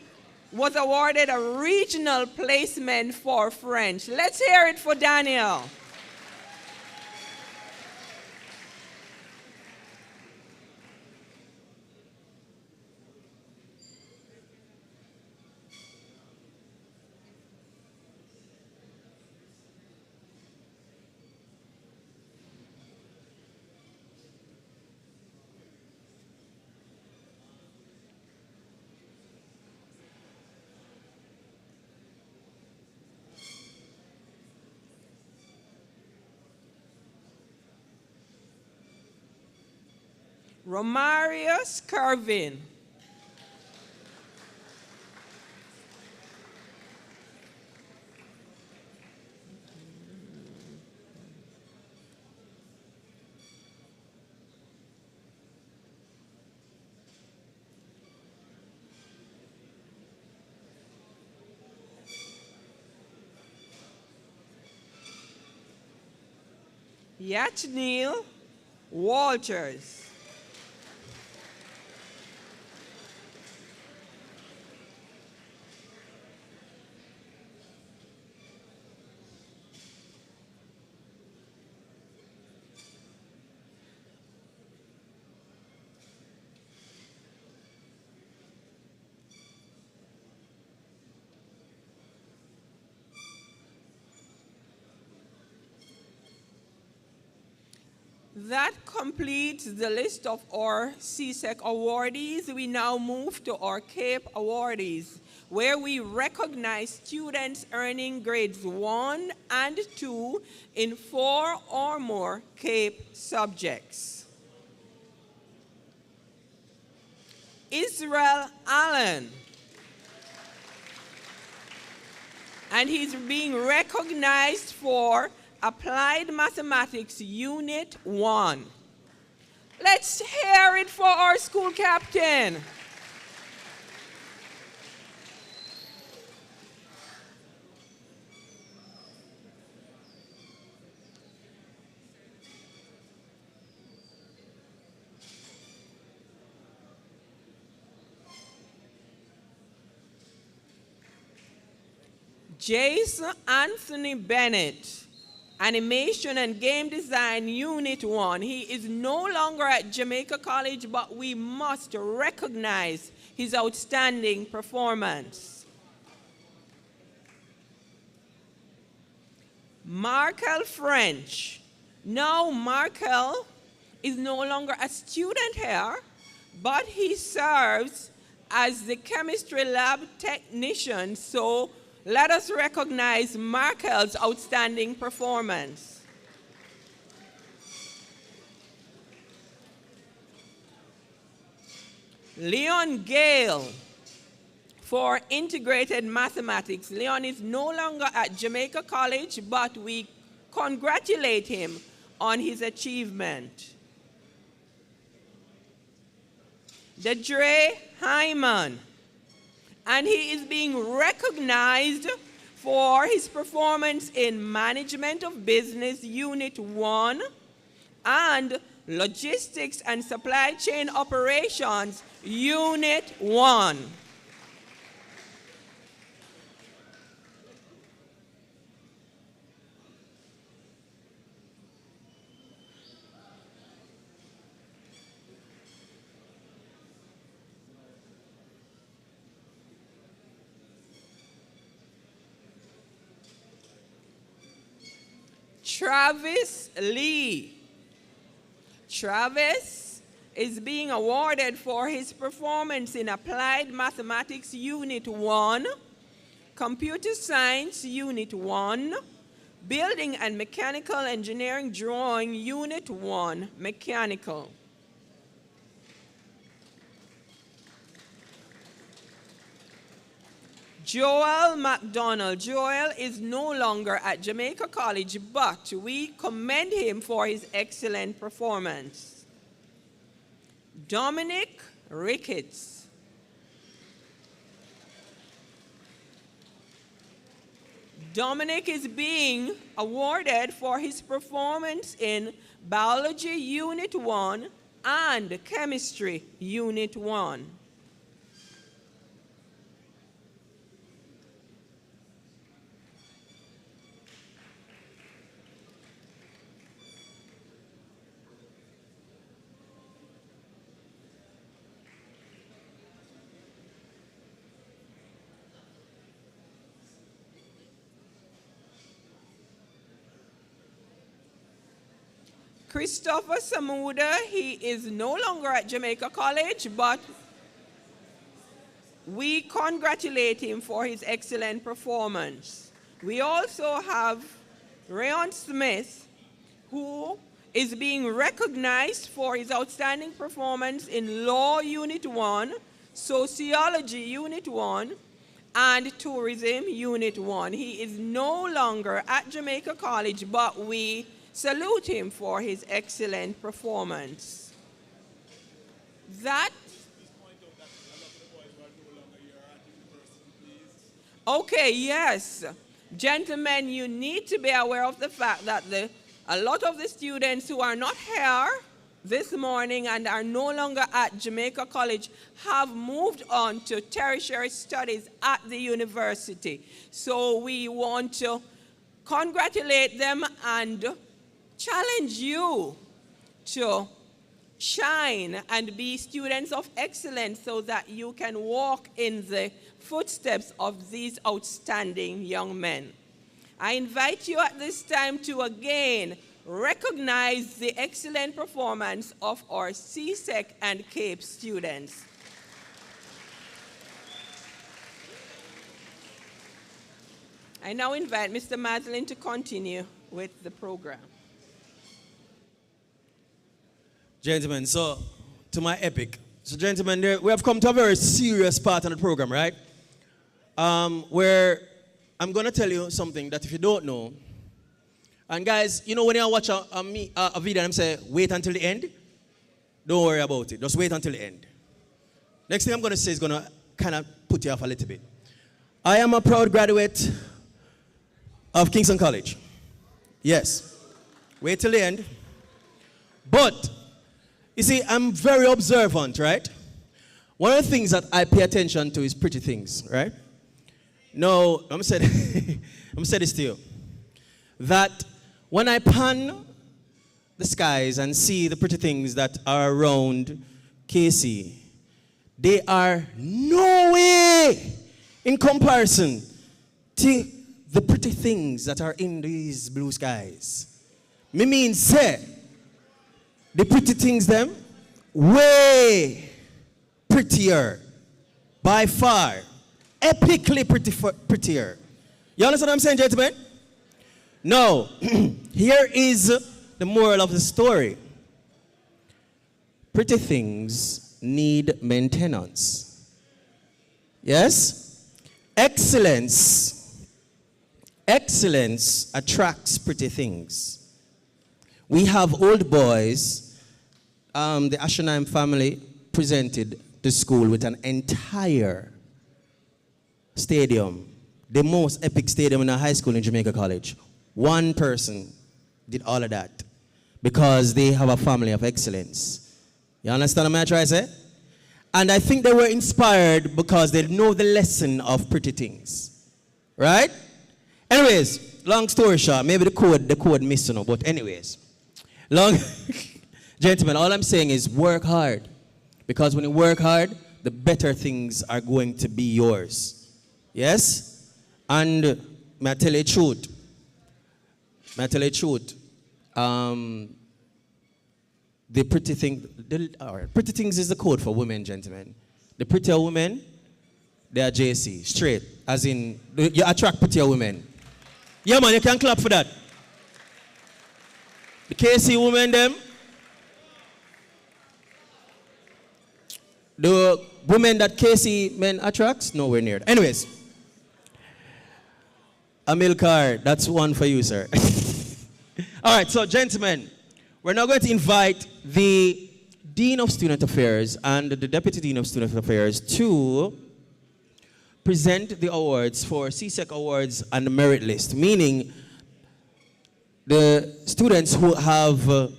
was awarded a regional placement for French. Let's hear it for Daniel. Romarius Carvin. Yatnil Walters. That completes the list of our CSEC awardees. We now move to our CAPE awardees, where we recognize students earning grades 1 and 2 in 4 or more CAPE subjects. Israel Allen. And he's being recognized for Applied Mathematics Unit 1. Let's hear it for our school captain. Jason Anthony Bennett. Animation and Game Design Unit 1. He is no longer at Jamaica College, but we must recognize his outstanding performance. Markel French. Now Markel is no longer a student here, but he serves as the chemistry lab technician, so let us recognize Markel's outstanding performance. Leon Gale for integrated mathematics. Leon is no longer at Jamaica College, but we congratulate him on his achievement. Dedre Hyman. And he is being recognized for his performance in Management of Business Unit 1 and Logistics and Supply Chain Operations Unit 1. Travis Lee. Travis is being awarded for his performance in Applied Mathematics Unit 1, Computer Science Unit 1, Building and Mechanical Engineering Drawing Unit 1, Mechanical. Joel McDonald. Joel is no longer at Jamaica College, but we commend him for his excellent performance. Dominic Ricketts. Dominic is being awarded for his performance in Biology Unit 1 and Chemistry Unit 1. Christopher Samuda, he is no longer at Jamaica College, but we congratulate him for his excellent performance. We also have Rayon Smith, who is being recognized for his outstanding performance in Law Unit 1, Sociology Unit 1, and Tourism Unit 1. He is no longer at Jamaica College, but we salute him for his excellent performance. Okay, yes. Gentlemen, you need to be aware of the fact that a lot of the students who are not here this morning and are no longer at Jamaica College have moved on to tertiary studies at the university. So we want to congratulate them and challenge you to shine and be students of excellence so that you can walk in the footsteps of these outstanding young men. I invite you at this time to again recognize the excellent performance of our CSEC and CAPE students. I now invite Mr. Maslin to continue with the program. Gentlemen, so to my epic. So gentlemen, we have come to a very serious part of the program, right? Where I'm going to tell you something that if you don't know, and guys, you know when you watch a video and I'm saying, wait until the end, don't worry about it. Just wait until the end. Next thing I'm going to say is going to kind of put you off a little bit. I am a proud graduate of Kingston College. Yes. Wait till the end. But you see, I'm very observant, right? One of the things that I pay attention to is pretty things, right? No, I'm saying this to you. That when I pan the skies and see the pretty things that are around KC, they are no way in comparison to the pretty things that are in these blue skies. Me mean say, the pretty things them, way prettier, by far, epically prettier. You understand what I'm saying, gentlemen? Now, here is the moral of the story. Pretty things need maintenance. Yes? Excellence attracts pretty things. We have old boys. The Ashenheim family presented the school with an entire stadium, the most epic stadium in a high school in Jamaica College. One person did all of that because they have a family of excellence. You understand what I'm trying to say? And I think they were inspired because they know the lesson of pretty things. Right? Anyways, long story short, maybe the code missed, but anyways. Gentlemen, all I'm saying is work hard. Because when you work hard, the better things are going to be yours. Yes? And may I tell you the truth? may I tell you the truth? The pretty thing, all right, pretty things is the code for women, gentlemen. The prettier women, they are JC, straight. As in, you attract prettier women. Yeah, man, you can clap for that. The KC women, them, the women that KC men attracts, nowhere near. Anyways, Amilcar, that's one for you, sir. All right, so gentlemen, we're now going to invite the Dean of Student Affairs and the Deputy Dean of Student Affairs to present the awards for CSEC Awards and the merit list, meaning the students who have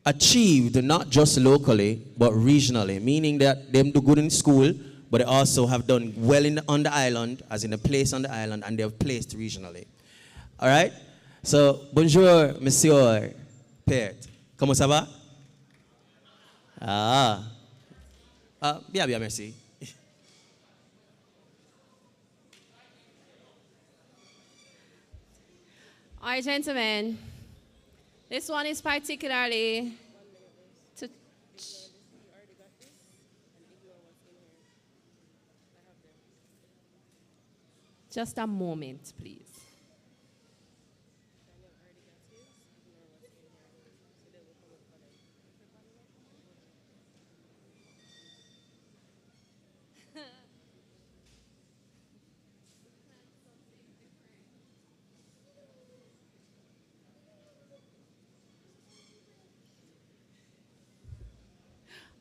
achieved not just locally but regionally, meaning that they do good in school, but they also have done well on the island, as in a place on the island, and they have placed regionally. All right? So, bonjour, monsieur Pert. Comment ça va? Bien, bien, merci. All right, gentlemen. This one is particularly to... Just a moment, please.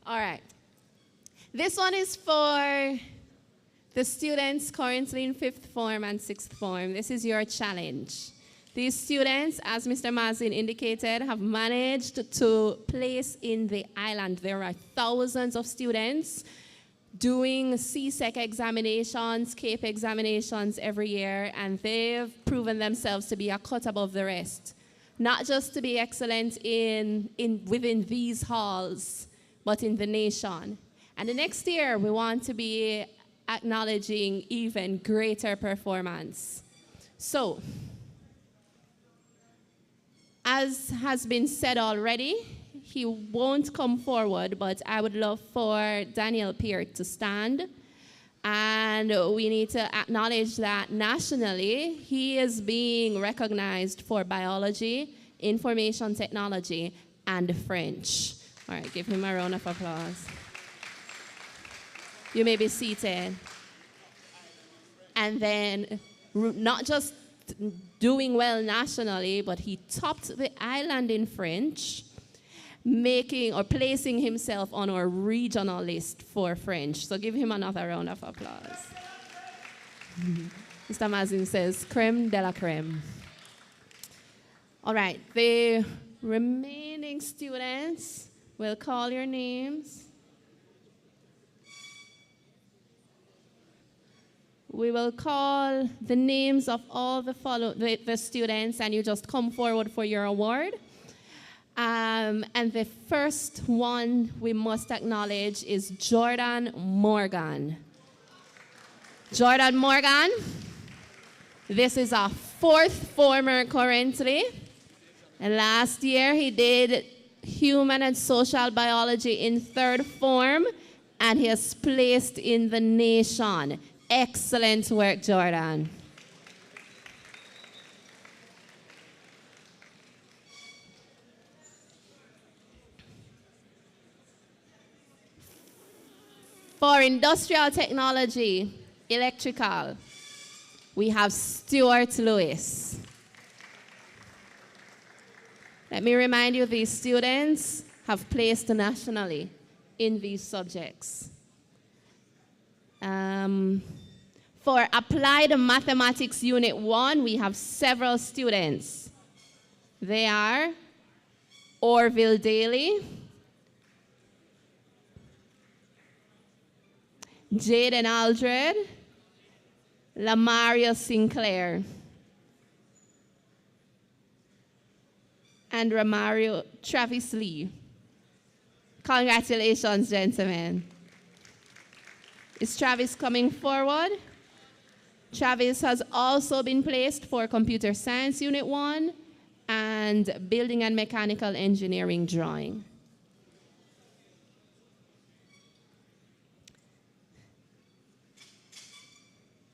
All right. This one is for the students currently in 5th form and 6th form. This is your challenge. These students, as Mr. Mazin indicated, have managed to place in the island. There are thousands of students doing CSEC examinations, CAPE examinations every year, and they've proven themselves to be a cut above the rest. Not just to be excellent within these halls, but in the nation. And the next year, we want to be acknowledging even greater performance. So, as has been said already, he won't come forward, but I would love for Daniel Peart to stand. And we need to acknowledge that nationally, he is being recognized for biology, information technology, and French. All right, give him a round of applause. You may be seated. And then, not just doing well nationally, but he topped the island in French, placing himself on our regional list for French. So give him another round of applause. Mr. Mazin says, creme de la creme. All right, the remaining students, we'll call your names. We will call the names of all the students, and you just come forward for your award. And the first one we must acknowledge is Jordan Morgan. Jordan Morgan, this is a 4th former currently. And last year he did human and social biology in 3rd form, and he has placed in the nation. Excellent work, Jordan. For industrial technology, electrical, we have Stuart Lewis. Let me remind you, these students have placed nationally in these subjects. For Applied Mathematics Unit 1, we have several students. They are Orville Daly, Jaden Aldred, Lamario Sinclair, and Ramario Travis Lee. Congratulations, gentlemen. Is Travis coming forward? Travis has also been placed for Computer Science Unit 1 and Building and Mechanical Engineering Drawing.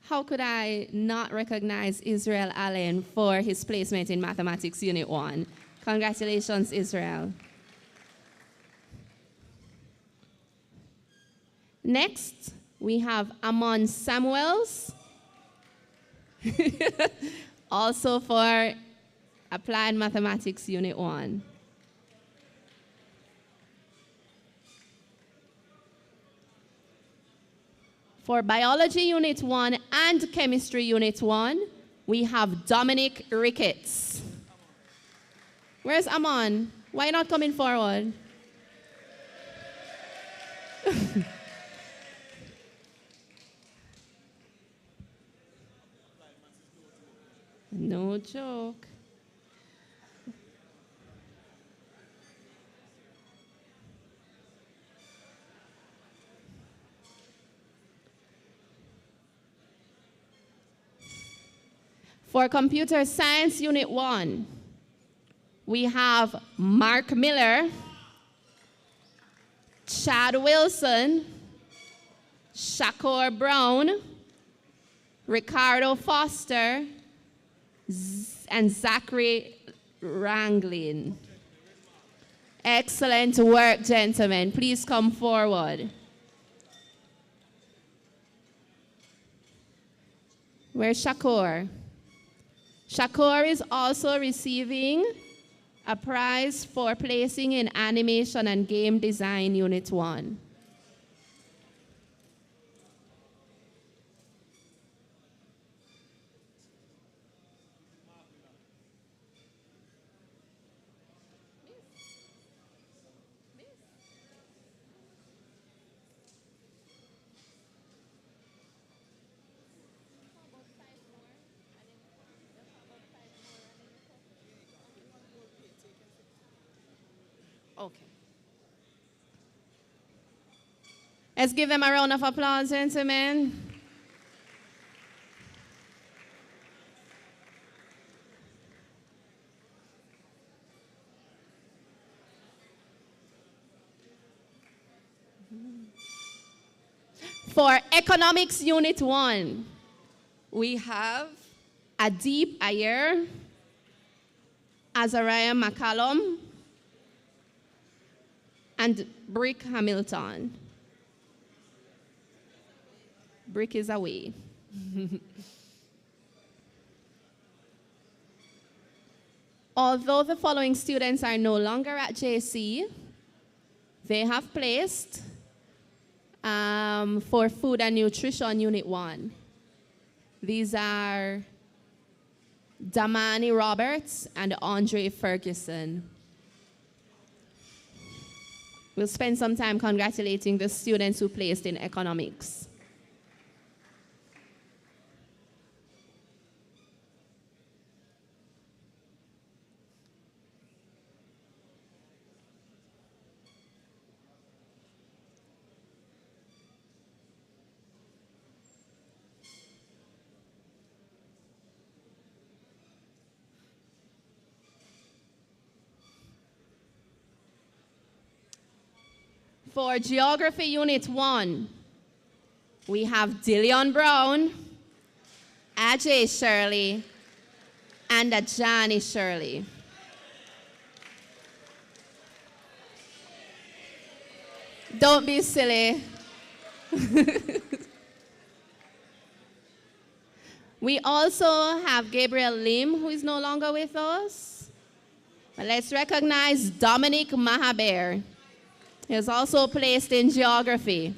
How could I not recognize Israel Allen for his placement in Mathematics Unit 1? Congratulations, Israel. Next, we have Amon Samuels, also for Applied Mathematics Unit 1. For Biology Unit 1 and Chemistry Unit 1, we have Dominic Ricketts. Where's Amon? Why not coming forward? No joke. For Computer Science Unit 1, we have Mark Miller, Chad Wilson, Shakur Brown, Ricardo Foster, and Zachary Ranglin. Excellent work, gentlemen. Please come forward. Where's Shakur? Shakur is also receiving a prize for placing in Animation and Game Design Unit 1. Okay. Let's give them a round of applause, gentlemen. For Economics Unit 1, we have Adib Ayer, Azariah McCallum, and Brick Hamilton. Brick is away. Although the following students are no longer at JC, they have placed for Food and Nutrition Unit 1. These are Damani Roberts and Andre Ferguson. We'll spend some time congratulating the students who placed in economics. For Geography Unit 1, we have Dillion Brown, Ajay Shirley, and Ajani Shirley. Don't be silly. We also have Gabriel Lim, who is no longer with us. But let's recognize Dominic Mahaber. He is also placed in Geography.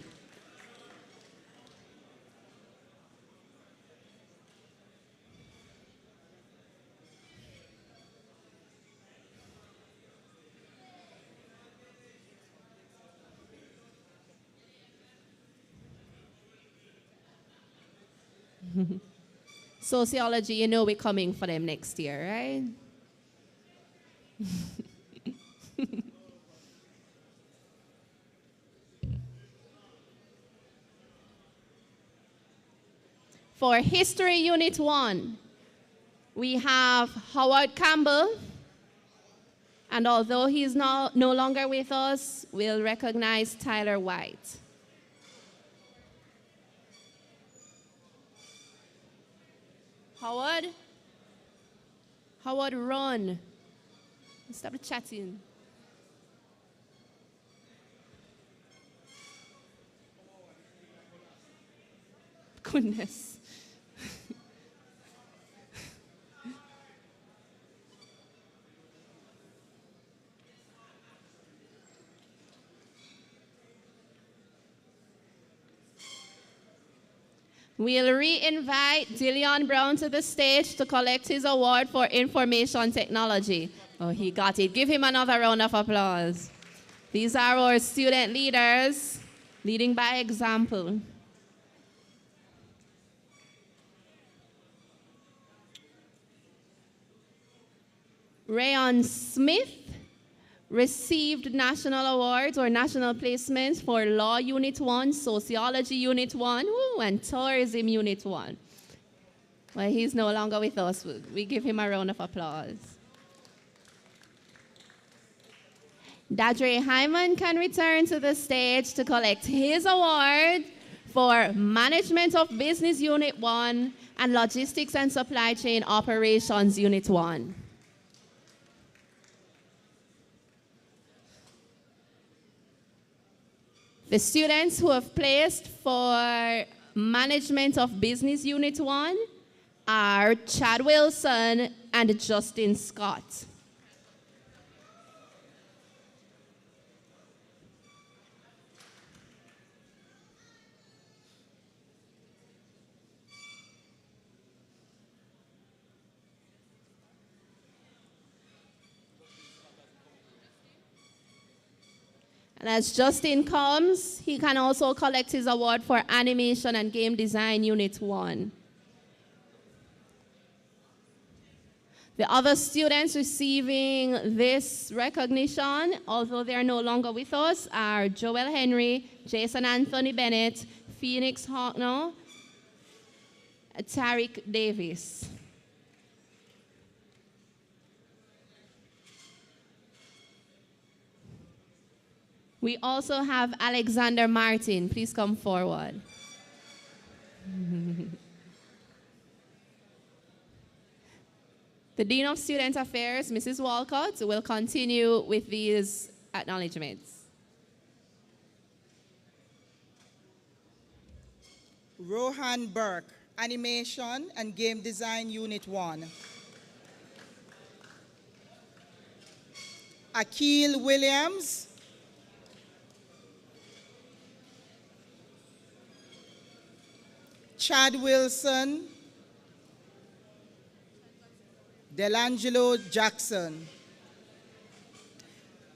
Sociology, you know we're coming for them next year, right? For History Unit 1, we have Howard Campbell. And although he's no longer with us, we'll recognize Tyler White. Howard? Howard, run. Stop chatting. Goodness. We'll re-invite Dillion Brown to the stage to collect his award for information technology. Oh, he got it. Give him another round of applause. These are our student leaders, leading by example. Rayon Smith received national awards or national placements for Law Unit 1, Sociology Unit 1, and Tourism Unit 1. Well, he's no longer with us. We give him a round of applause. Dadre Hyman can return to the stage to collect his award for Management of Business Unit 1 and Logistics and Supply Chain Operations Unit 1. The students who have placed for Management of Business Unit 1 are Chad Wilson and Justin Scott. And as Justin comes, he can also collect his award for Animation and Game Design Unit 1. The other students receiving this recognition, although they are no longer with us, are Joel Henry, Jason Anthony Bennett, Phoenix Hawkno, Tariq Davis. We also have Alexander Martin. Please come forward. The Dean of Student Affairs, Mrs. Walcott, will continue with these acknowledgements. Rohan Burke, Animation and Game Design Unit 1. Akil Williams, Chad Wilson, Delangelo Jackson.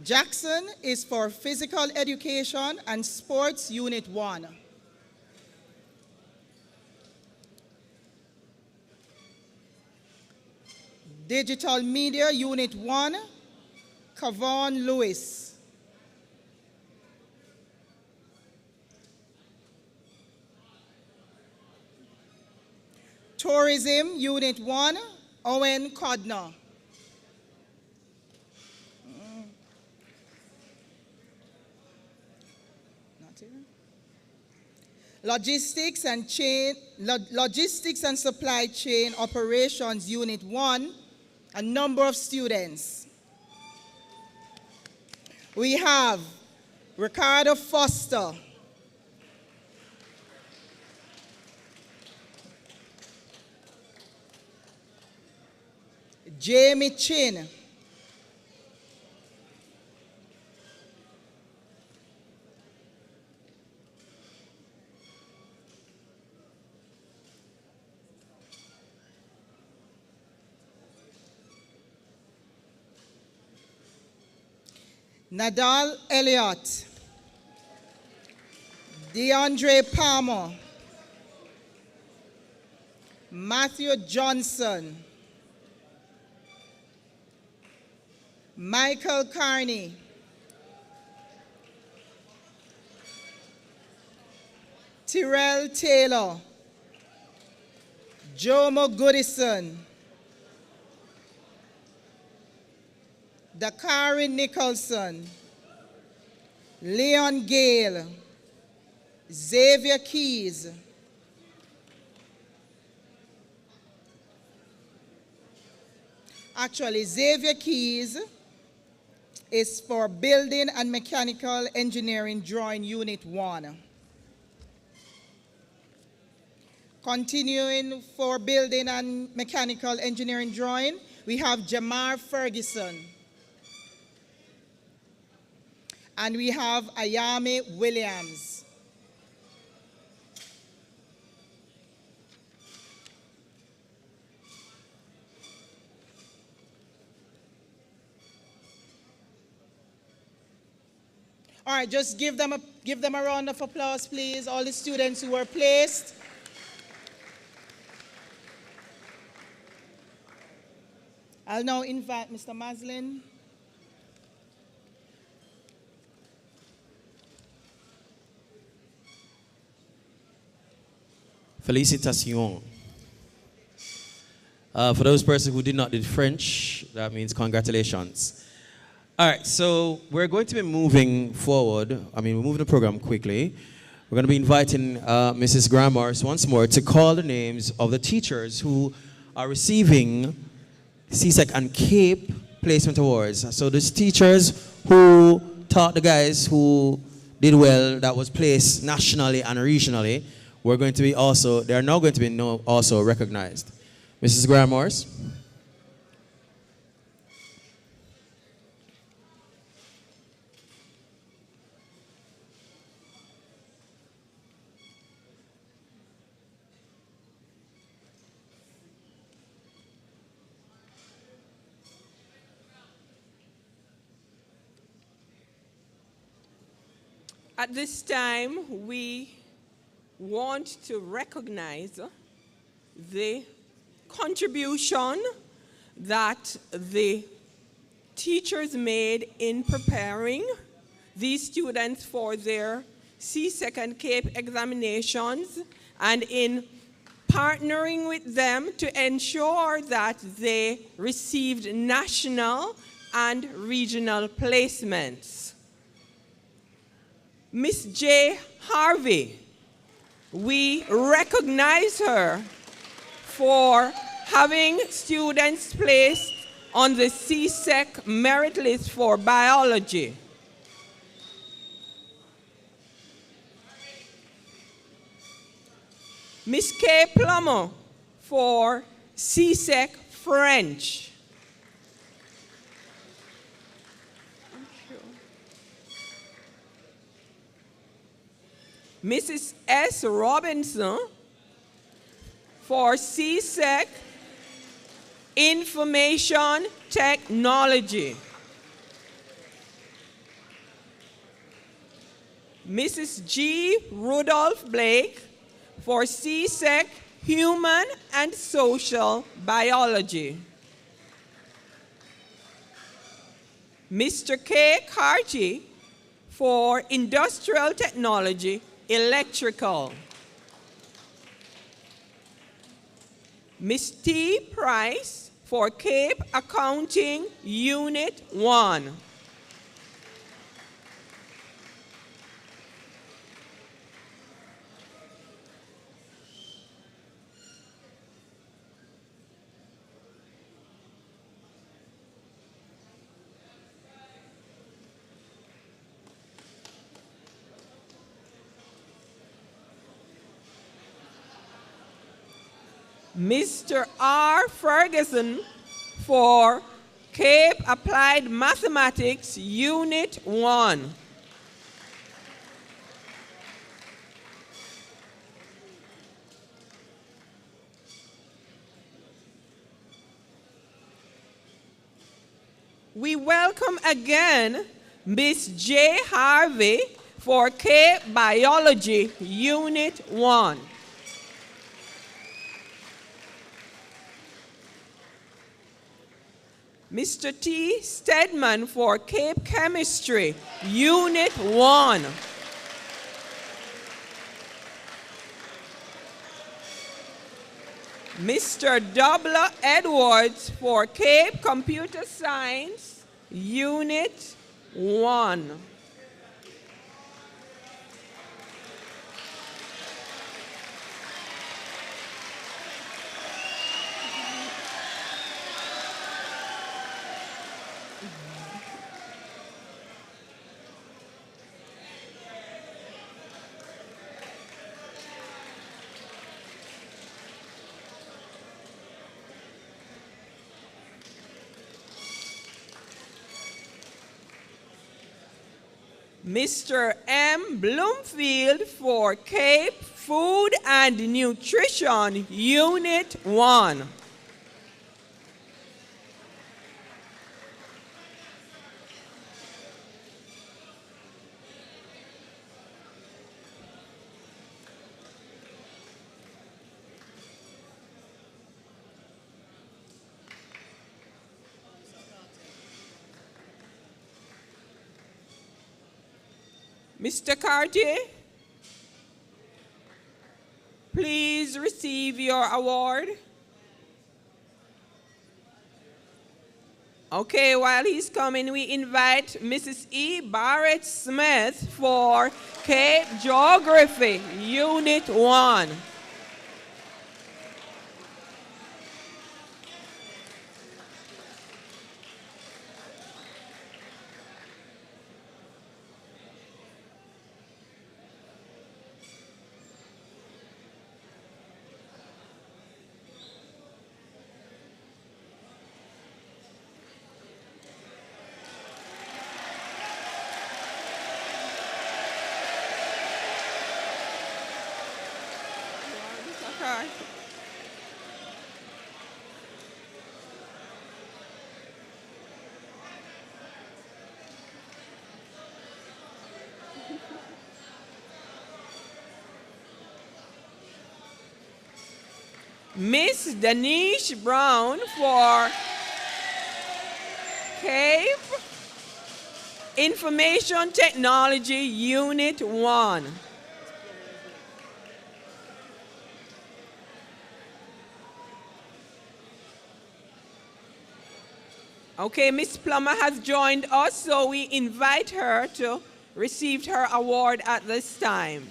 Jackson is for Physical Education and Sports Unit 1. Digital Media Unit 1, Kavon Lewis. Tourism Unit 1, Owen Codner. Not here. Logistics and Supply Chain Operations Unit 1, a number of students. We have Ricardo Foster, Jamie Chin, Nadal Elliott, DeAndre Palmer, Matthew Johnson, Michael Carney, Tyrell Taylor, Jomo Goodison, Dakari Nicholson, Leon Gale, Xavier Keys, actually Xavier Keys is for Building and Mechanical Engineering Drawing Unit 1. Continuing for Building and Mechanical Engineering Drawing, we have Jamar Ferguson. And we have Ayame Williams. All right, just give them a round of applause, please, all the students who were placed. I'll now invite Mr. Maslin. Félicitations. For those persons who did not do French, that means congratulations. All right, so we're going to be moving forward. We're moving the program quickly. We're going to be inviting Mrs. Grammars once more to call the names of the teachers who are receiving CSEC and CAPE placement awards. So these teachers who taught the guys who did well, that was placed nationally and regionally, they are now going to be also recognized. Mrs. Grammars. At this time, we want to recognize the contribution that the teachers made in preparing these students for their CSEC and CAPE examinations and in partnering with them to ensure that they received national and regional placements. Miss J. Harvey, we recognize her for having students placed on the CSEC merit list for biology. Miss K. Plummer for CSEC French. Mrs. S. Robinson for CSEC Information Technology. Mrs. G. Rudolph Blake for CSEC Human and Social Biology. Mr. K. Carty for Industrial Technology, Electrical. Ms. T. Price for CAPE Accounting, Unit 1. Mr. R. Ferguson for CAPE Applied Mathematics, Unit 1. We welcome again Miss J. Harvey for CAPE Biology, Unit 1. Mr. T. Stedman for CAPE Chemistry, Unit 1. Mr. Doubler Edwards for Cape Computer Science, Unit 1. Mr. M. Bloomfield for Cape Food and Nutrition, Unit 1. Mr. Cartier, please receive your award. Okay, while he's coming, we invite Mrs. E. Barrett Smith for Cape Geography, Unit 1. Miss Danish Brown for Cape Information Technology, Unit 1. Okay, Miss Plummer has joined us, so we invite her to receive her award at this time.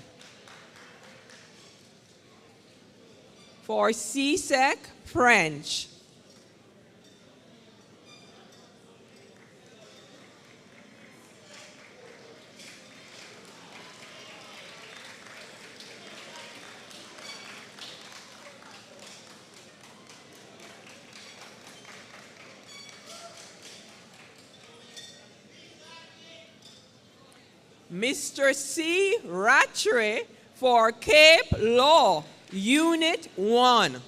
For CSEC French. Mr. C. Rattray for Cape Law, Unit 1.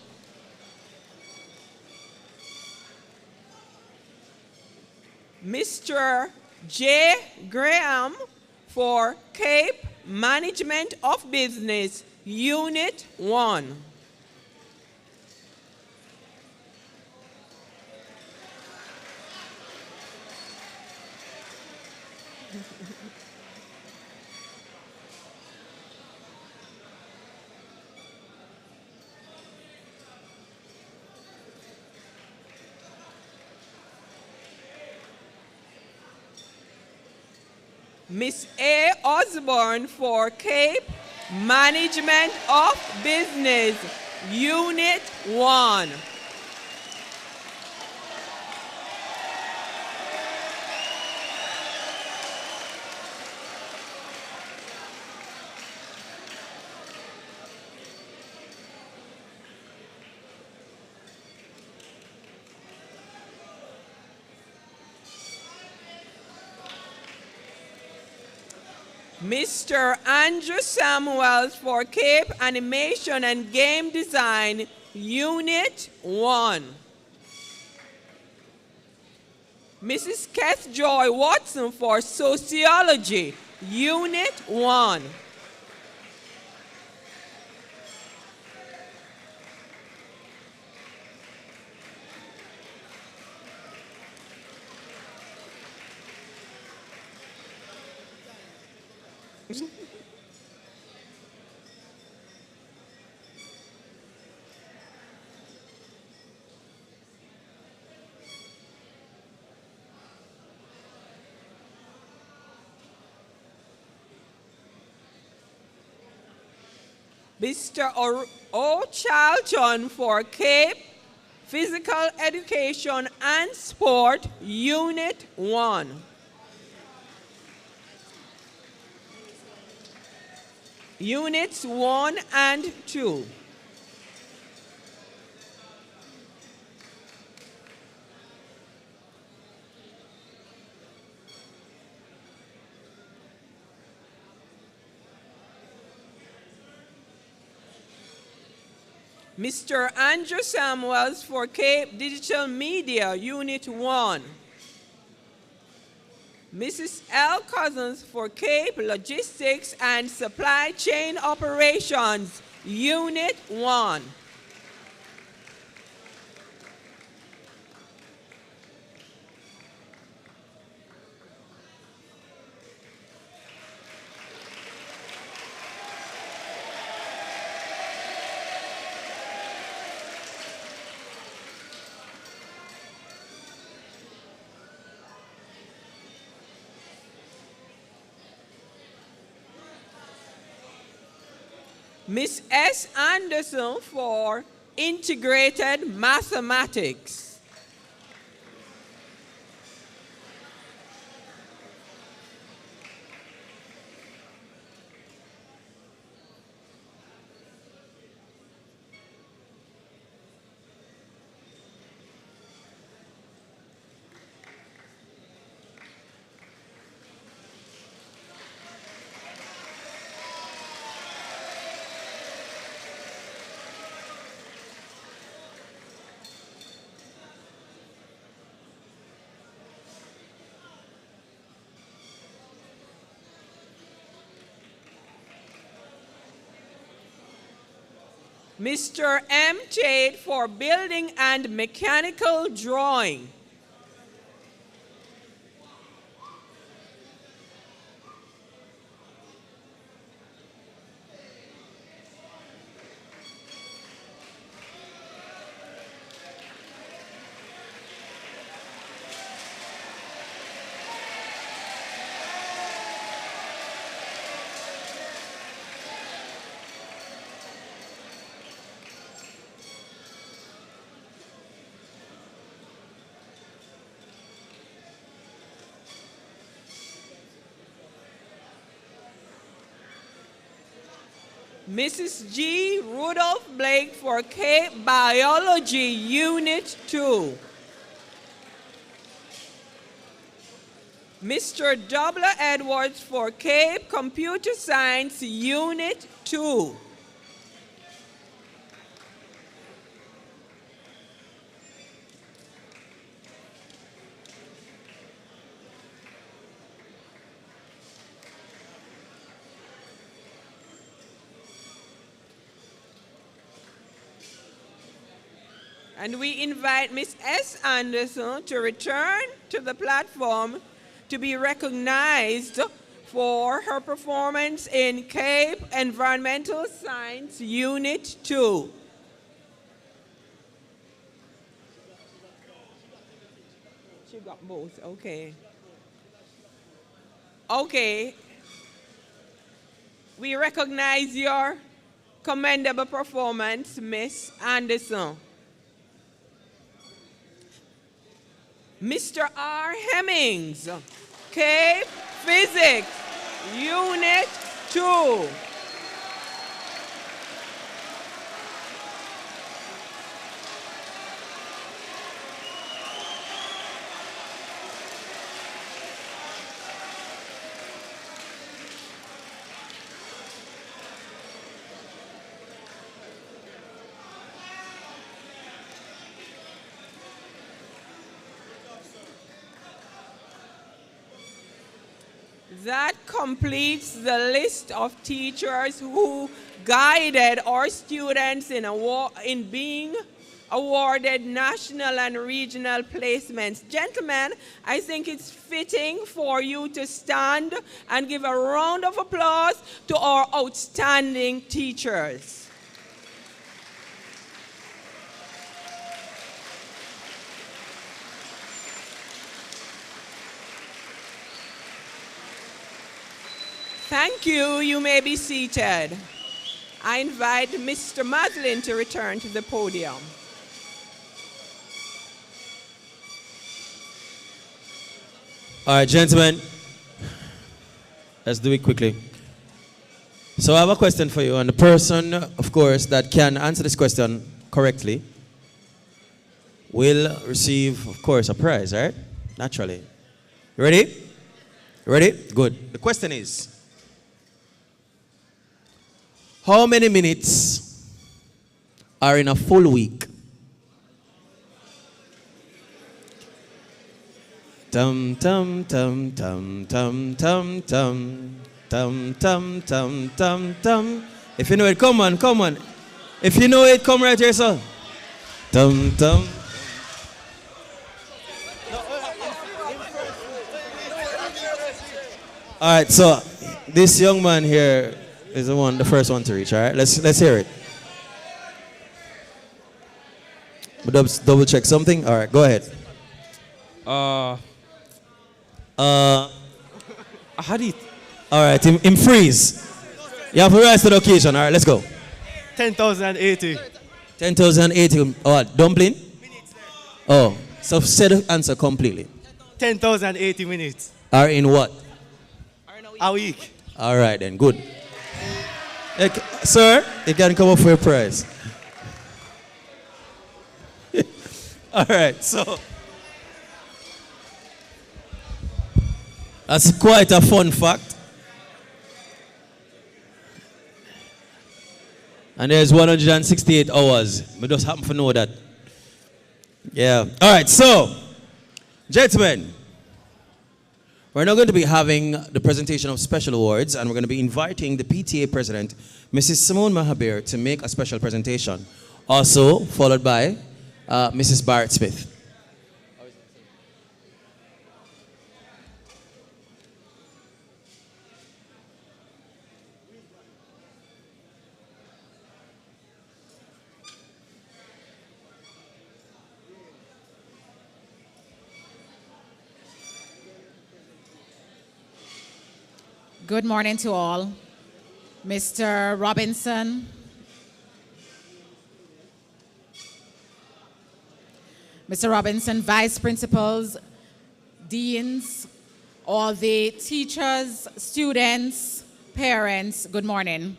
Mr. J. Graham for Cape Management of Business, Unit 1. Miss A. Osborne for Cape Management of Business, Unit 1. Mr. Andrew Samuels for Cape Animation and Game Design, Unit 1. Mrs. Kath Joy Watson for Sociology, Unit 1. Mr. O. Charlton for Cape Physical Education and Sport, Unit 1. Units 1 and 2. Mr. Andrew Samuels for Cape Digital Media, Unit 1. Mrs. L. Cousins for Cape Logistics and Supply Chain Operations, Unit 1. Miss S. Anderson for Integrated Mathematics. Mr. M. Tate for Building and Mechanical Drawing. Mrs. G. Rudolph Blake for Cape Biology, Unit 2. Mr. W. Edwards for Cape Computer Science, Unit 2. And we invite Ms. S. Anderson to return to the platform to be recognized for her performance in Cape Environmental Science Unit 2. She got both, okay. Okay. We recognize your commendable performance, Ms. Anderson. Mr. R. Hemmings, Cape Physics, Unit 2. That completes the list of teachers who guided our students in being awarded national and regional placements. Gentlemen, I think it's fitting for you to stand and give a round of applause to our outstanding teachers. Thank you. You may be seated. I invite Mr. Maslin to return to the podium. All right, gentlemen, let's do it quickly. So I have a question for you, and the person, of course, that can answer this question correctly will receive, of course, a prize, all right? Naturally. You ready? You ready? Good. The question is, how many minutes are in a full week? Tum tum tum tum tum tum tum tum tum tum tum tum. If you know it, come on, come on. If you know it, come right here, sir. Tum tum. All right, so this young man here is the first one to reach. All right, let's hear it. Double check something. All right, go ahead. Hadith. All right, in freeze. You have to rise to the occasion. All right, let's go. 10,080. 10,080. Oh, dumpling? Oh, so say the answer completely. 10,080 minutes. Are in what? A week. All right, then, good. Sir, you can come up for a prize. All right, so that's quite a fun fact. And there's 168 hours. We just happen to know that. Yeah. All right, so, gentlemen, we're now going to be having the presentation of special awards, and we're going to be inviting the PTA president, Mrs. Simone Mahabir, to make a special presentation. Also, followed by Mrs. Barrett Smith. Good morning to all. Mr. Robinson, vice principals, deans, all the teachers, students, parents, good morning.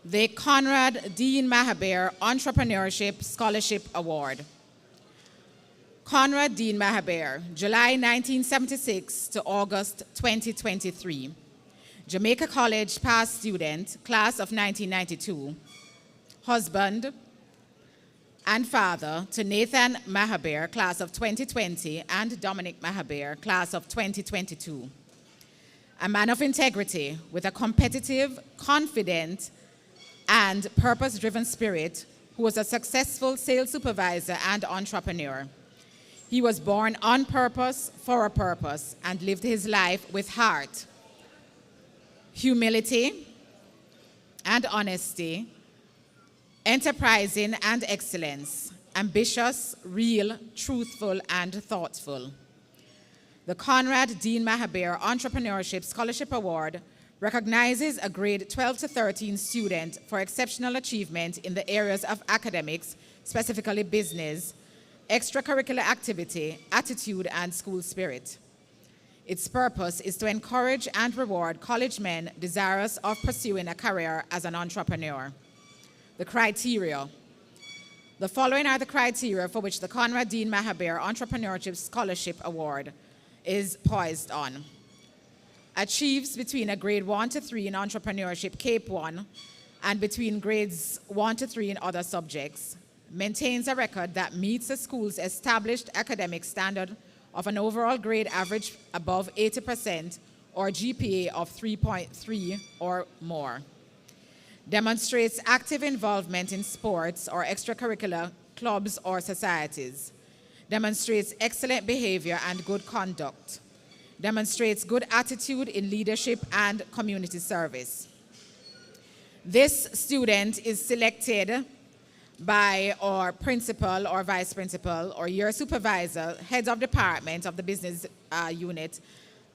The Conrad Dean Mahabir Entrepreneurship Scholarship Award. Conrad Dean Mahabir, July 1976 to August 2023. Jamaica College past student, class of 1992. Husband and father to Nathan Mahabir, class of 2020, and Dominic Mahabir, class of 2022. A man of integrity with a competitive, confident, and purpose-driven spirit who was a successful sales supervisor and entrepreneur. He was born on purpose, for a purpose, and lived his life with heart, humility, and honesty, enterprising and excellence, ambitious, real, truthful, and thoughtful. The Conrad Dean Mahabir Entrepreneurship Scholarship Award recognizes a grade 12 to 13 student for exceptional achievement in the areas of academics, specifically business, extracurricular activity, attitude, and school spirit. Its purpose is to encourage and reward college men desirous of pursuing a career as an entrepreneur. The criteria. The following are the criteria for which the Conrad Dean Mahabir Entrepreneurship Scholarship Award is poised on. Achieves between a grade 1 to 3 in entrepreneurship, CAPE 1, and between grades 1 to 3 in other subjects. Maintains a record that meets the school's established academic standard of an overall grade average above 80% or GPA of 3.3 or more. Demonstrates active involvement in sports or extracurricular clubs or societies. Demonstrates excellent behavior and good conduct. Demonstrates good attitude in leadership and community service. This student is selected by our principal or vice principal or your supervisor, heads of department of the business unit,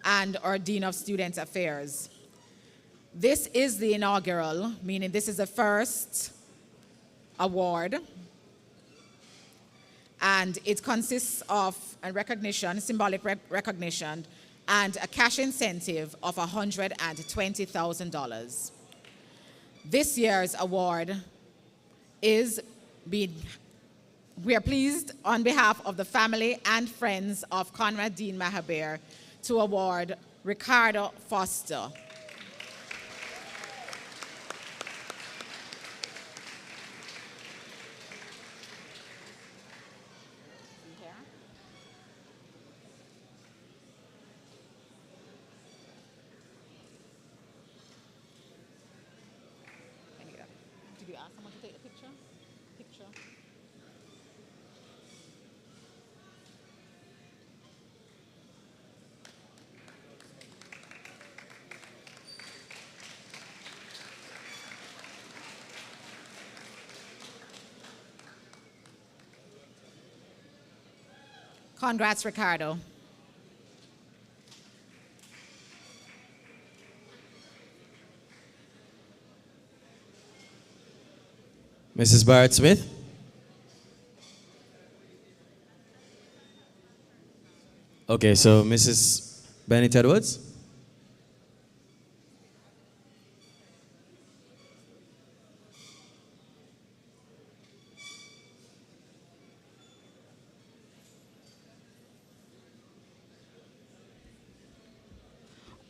and our dean of student affairs. This is the inaugural, meaning this is the first award. And it consists of a recognition, symbolic recognition, and a cash incentive of $120,000. This year's award is we are pleased on behalf of the family and friends of Conrad Dean Mahaber to award Ricardo Foster. Did you ask someone to take a picture? Congrats, Ricardo. Mrs. Barrett Smith. Okay, so Mrs. Bennett Edwards.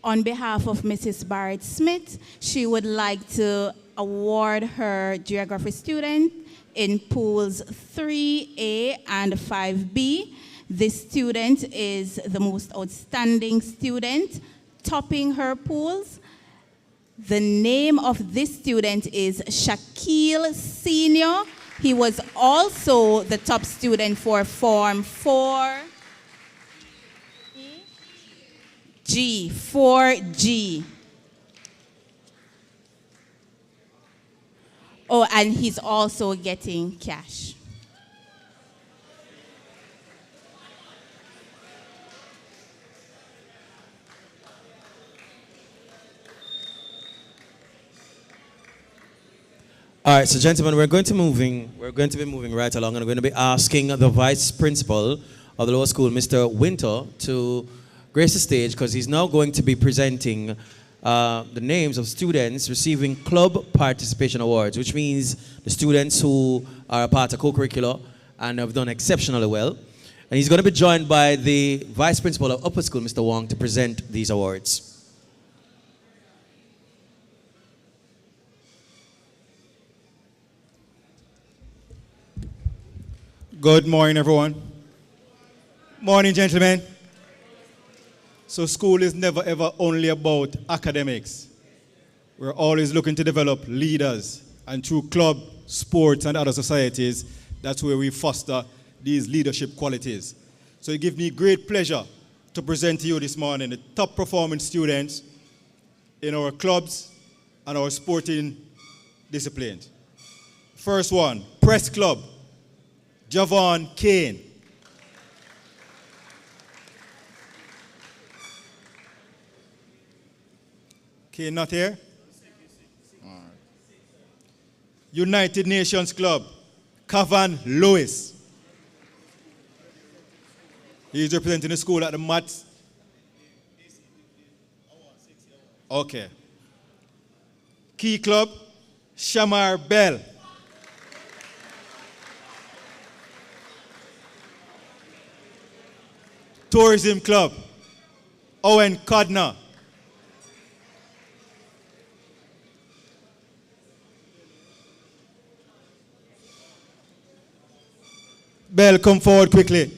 On behalf of Mrs. Barrett Smith, she would like to award her geography student in pools 3A and 5B. This student is the most outstanding student, topping her pools. The name of this student is Shaquille Senior. He was also the top student for Form 4G. Oh, and he's also getting cash. All right, so gentlemen, we're going to be moving right along, and we're going to be asking the vice principal of the lower school, Mr. Winter, to grace the stage because he's now going to be presenting the names of students receiving club participation awards, which means the students who are a part of co-curricular and have done exceptionally well. And he's going to be joined by the vice principal of upper school, Mr. Wong, to present these awards. Good morning, everyone. Morning, gentlemen. So school is never ever only about academics. We're always looking to develop leaders, and through club, sports, and other societies, that's where we foster these leadership qualities. So it gives me great pleasure to present to you this morning the top performing students in our clubs and our sporting disciplines. First one, Press Club, Javon Kane. Kane not here? All right. United Nations Club, Cavan Lewis. He's representing the school at the Mats. Okay. Key Club, Shamar Bell. Tourism Club, Owen Codner. Bell, come forward quickly.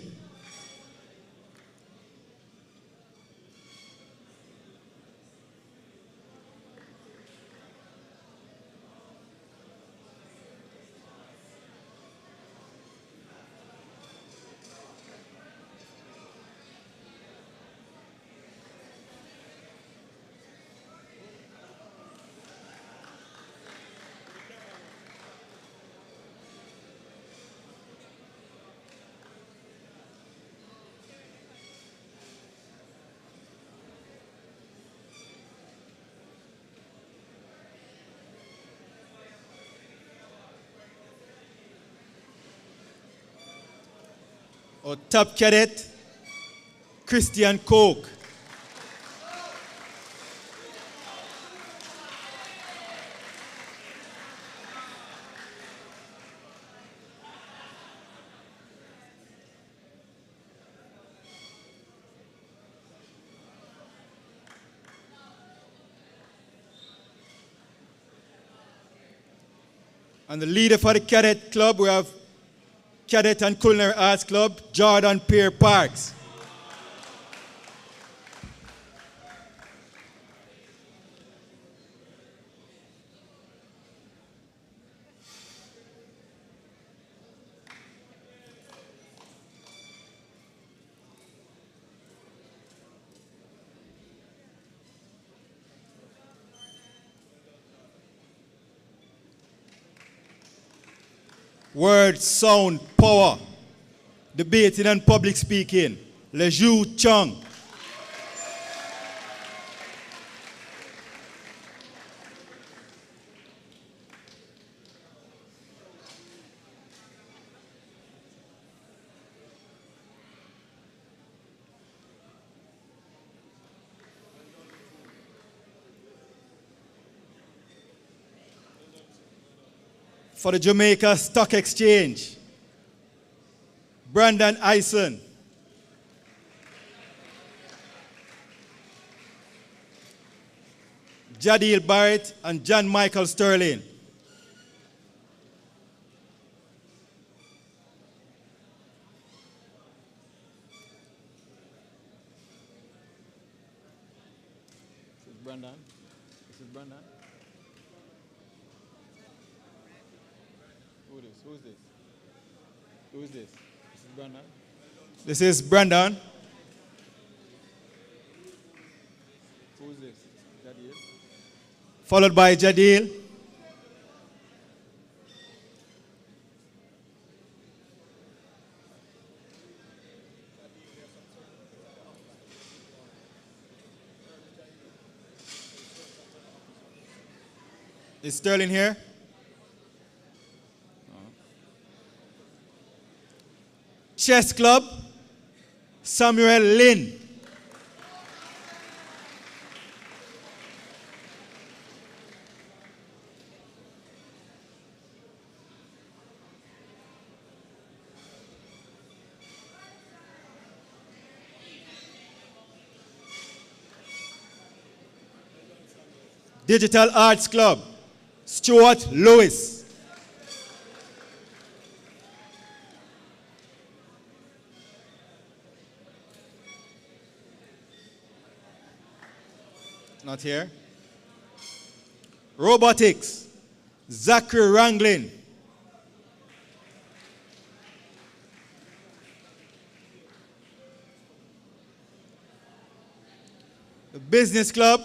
Our top cadet, Christian Coke. And the leader for the cadet club, we have Cadet and Culinary Arts Club, Jordan Pierre Parks. Word, sound, power, debating and public speaking, Leju Chung. For the Jamaica Stock Exchange, Brandon Eisen. Jadil Barrett and John Michael Sterling. This is Brandon. This is Brandon. Who's this? Who is this? This is Brandon. This is Brandon. Who is this? Jadil. Followed by Jadil. Is Sterling here? Chess Club, Samuel Lin. Digital Arts Club, Stuart Lewis. Not here. Robotics, Zachary Wranglin. The Business Club,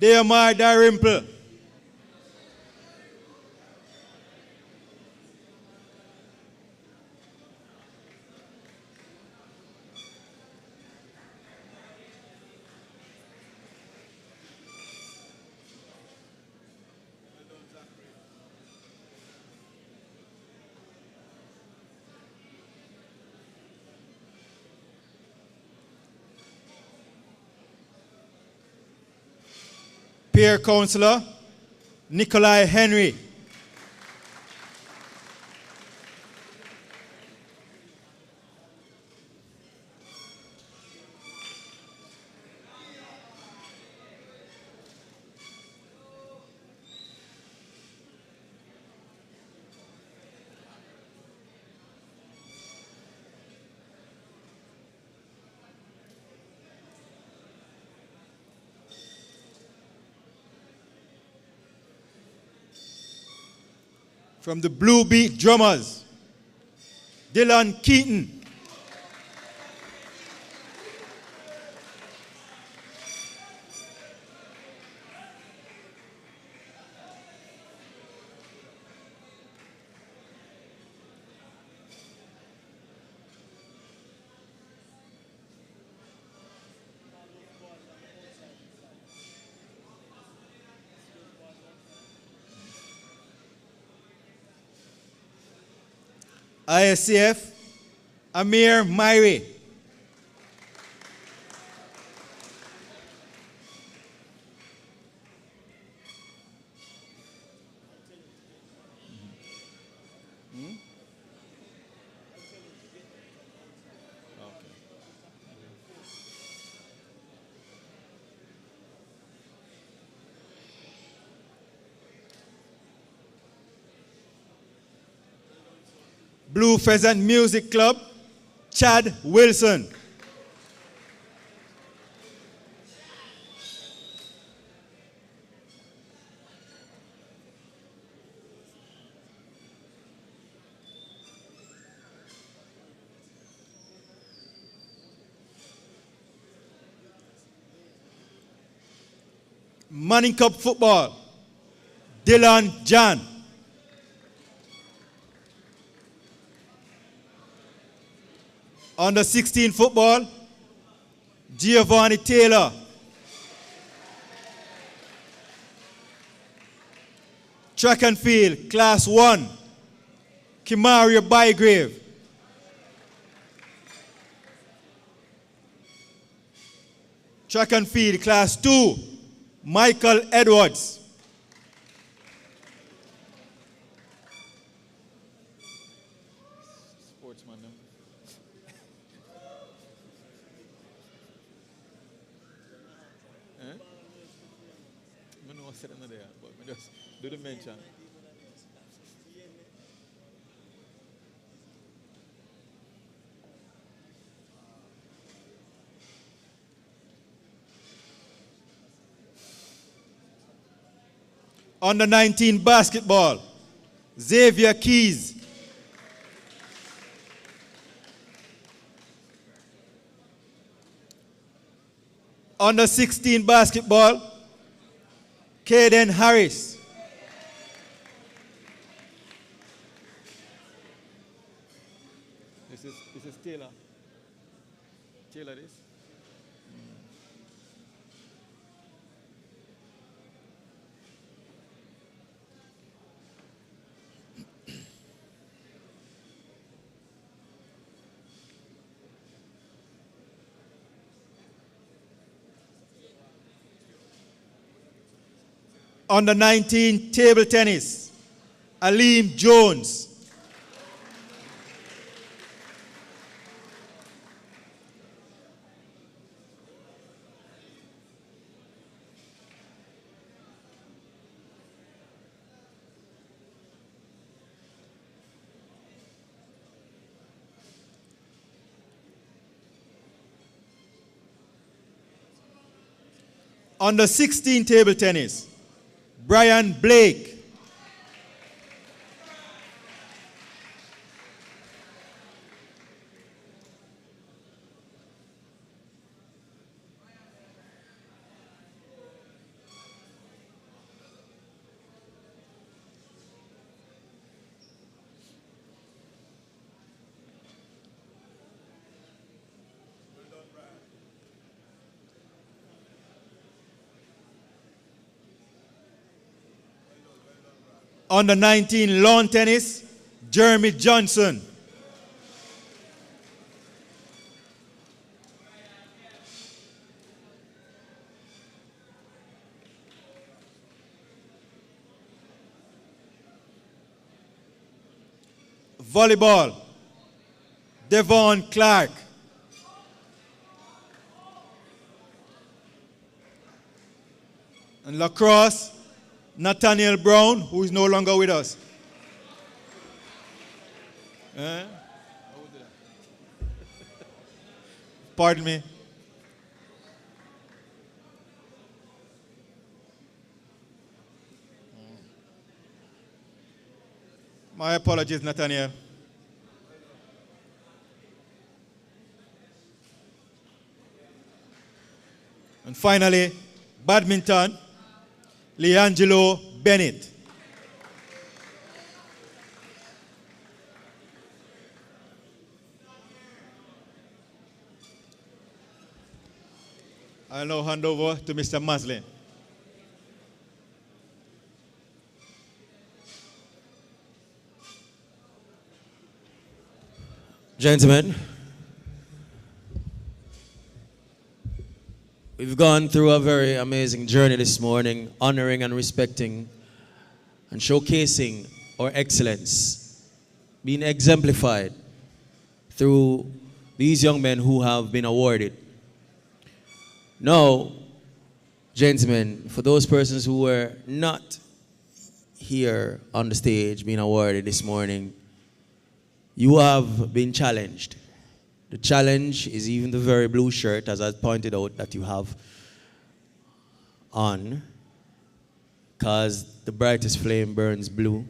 Deomar Darimple. Peer Counselor, Nikolai Henry. From the Blue Beat Drummers, Dylan Keaton. ISCF, Amir Myri. Blue Pheasant Music Club, Chad Wilson. Manning Cup Football, Dylan Jan. Under 16 football, Giovanni Taylor. Track and field, Class 1, Kimaria Bygrave. Track and field, Class 2, Michael Edwards. Sportsman. I know what's sitting there, but I just do the mention. Under 19 basketball, Xavier Keys. Under 16 basketball, Caden Harris. This is Taylor. Taylor this. Under 19 table tennis, Aleem Jones. Under 16 table tennis, Brian Blake. Under 19 lawn tennis, Jeremy Johnson. Volleyball, Devon Clark. And lacrosse, Nathaniel Brown, who is no longer with us. Pardon me. My apologies, Nathaniel. And finally, badminton, Leangelo Bennett. I'll now hand over to Mr. Maslin. Gentlemen, we've gone through a very amazing journey this morning, honoring and respecting and showcasing our excellence, being exemplified through these young men who have been awarded. Now, gentlemen, for those persons who were not here on the stage being awarded this morning, you have been challenged. The challenge is even the very blue shirt, as I pointed out, that you have on, because the brightest flame burns blue.